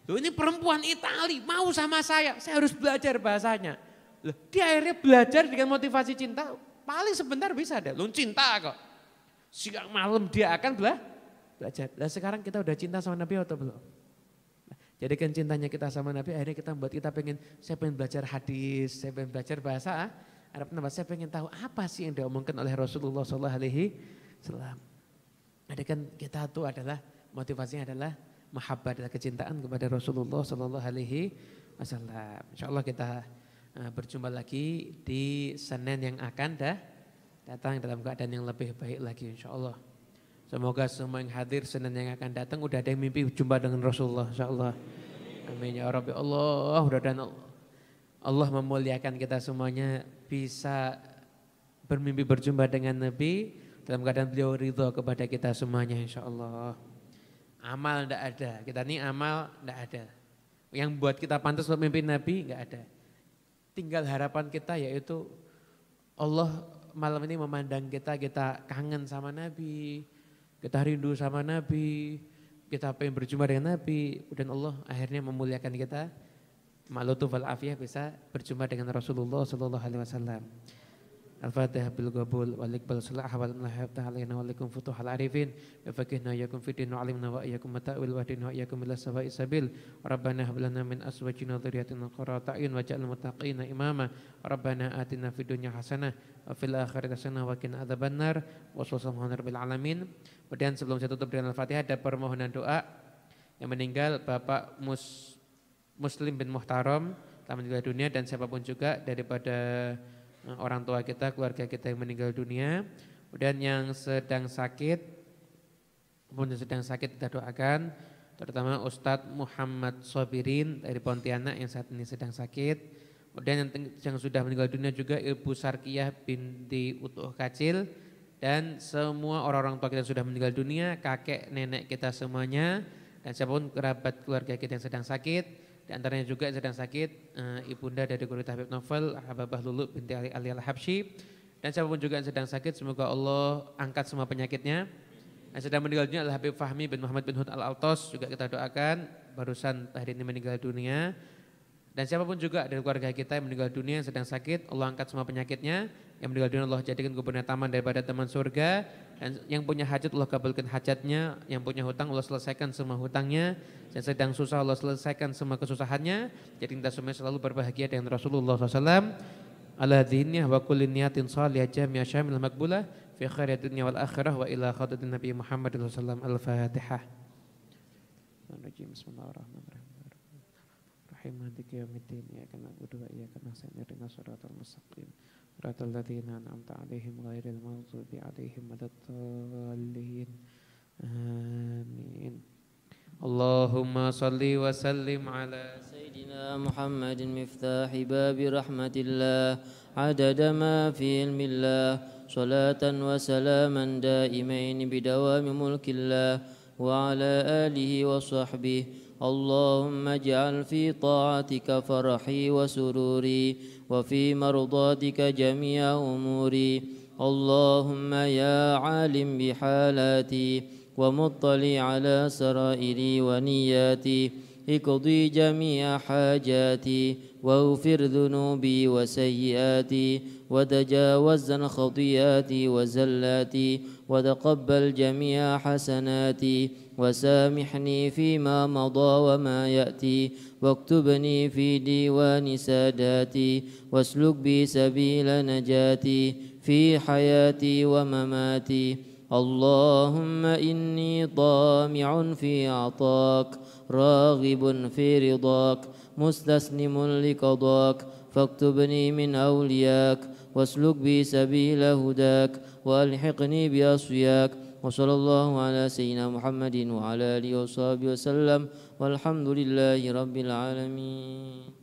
Loh, ini perempuan Italia mau sama saya harus belajar bahasanya. Loh, dia akhirnya belajar dengan motivasi cinta. Paling sebentar bisa deh, lu cinta kok. Siang malam dia akan belajar. Nah sekarang kita udah cinta sama Nabi atau belum? Jadi kan cintanya kita sama Nabi akhirnya kita membuat kita saya pengen belajar hadis, saya pengen belajar bahasa Arab. Saya pengen tahu apa sih yang diomongkan oleh Rasulullah SAW. Jadi kan kita tuh adalah motivasinya adalah mahabbah, adalah kecintaan kepada Rasulullah SAW. InsyaAllah kita berjumpa lagi di Senin yang akan datang dalam keadaan yang lebih baik lagi insyaAllah. Semoga semua yang hadir Senin yang akan datang udah ada yang mimpi jumpa dengan Rasulullah insyaAllah. Amin ya Rabbi Allah. Mudah-mudahan Allah memuliakan kita semuanya bisa bermimpi berjumpa dengan Nabi dalam keadaan beliau ridho kepada kita semuanya insyaAllah. Amal tidak ada, kita ini amal tidak ada. Yang buat kita pantas untuk mimpi Nabi enggak ada. Tinggal harapan kita yaitu Allah malam ini memandang kita kangen sama Nabi, kita rindu sama Nabi, kita pengen berjumpa dengan Nabi, dan Allah akhirnya memuliakan kita, ma'lutuf wal-afiyah bisa berjumpa dengan Rasulullah SAW. Al-Fatihah bil qabul wal iqbal salah wal mulahafah alaina wa alaikum futuhal arifin wa faqihna yakum fidin wa alimna wa iyyakum mata'il wa hadina wa iyyakum ila sawa'i sabil. Rabbana hab lana min azwajina wa dhurriyyatina qurrata a'yun waj'alna muttaqina imama. Rabbana atina fid dunya hasanah wa fil akhirati hasanah wa qina adzabannar. Wa sallallahu rabbil alamin. Kemudian sebelum saya tutup dengan Al-Fatihah ada permohonan doa yang meninggal Bapak Muslim bin Muhtaram telah meninggal dunia, dan siapapun juga daripada orang tua kita, keluarga kita yang meninggal dunia. Kemudian yang sedang sakit kita doakan, terutama Ustadz Muhammad Sobirin dari Pontianak yang saat ini sedang sakit. Kemudian yang sudah meninggal dunia juga Ibu Sarkiyah binti Utuh Kacil, dan semua orang-orang tua kita yang sudah meninggal dunia, kakek nenek kita semuanya, dan siapapun kerabat keluarga kita yang sedang sakit. Di antaranya juga yang sedang sakit ibunda dari Guru Habib Novel Hababah Lulu binti Ali Al-Habsyi, dan siapapun juga yang sedang sakit semoga Allah angkat semua penyakitnya. Yang sedang meninggal dunia adalah Habib Fahmi bin Muhammad bin Hud Al-Altos, juga kita doakan barusan hari ini meninggal dunia. Dan siapapun juga dari keluarga kita yang meninggal dunia yang sedang sakit, Allah angkat semua penyakitnya. Yang meninggal dunia Allah jadikan kuburnya taman daripada teman surga. Dan yang punya hajat Allah kabulkan hajatnya. Yang punya hutang Allah selesaikan semua hutangnya. Yang sedang susah Allah selesaikan semua kesusahannya. Jadi kita semua selalu berbahagia dengan Rasulullah SAW. Ala dhiniyah wa kulli niyatin salihah jami'ah syamil makbulah. Fi khairi dunya wal akhirah wa ila khadatin Nabi Muhammad SAW. Al-Fatihah. Bismillahirrahmanirrahim. Maliki yaumiddin iyyaka na'budu wa iyyaka nasta'in ihdinas siratal mustaqim siratal ladzina an'amta 'alaihim ghairil maghdubi 'alaihim waladdallin amin. Allahumma shalli wa sallim ala سيدنا محمد مفتاح باب رحمة الله عدد ما في علم الله صلاة وسلاما دائمين بدوام ملك الله وعلى آله وصحبه اللهم اجعل في طاعتك فرحي وسروري وفي مرضاتك جميع أموري اللهم يا عالم بحالاتي ومطلع على سرائري ونياتي اقضي جميع حاجاتي واغفر ذنوبي وسيئاتي وتجاوز عن خطيئاتي وزلاتي وتقبل جميع حسناتي وسامحني فيما مضى وما يأتي واكتبني في ديوان ساداتي واسلك بي سبيل نجاتي في حياتي ومماتي اللهم إني طامع في عطاك راغب في رضاك مستسلم لقضاك فاكتبني من أولياك واسلك بي سبيل هداك وألحقني بأصفياك وصلى الله على سيدنا محمد وعلى آله وصحبه وسلم والحمد لله رب العالمين.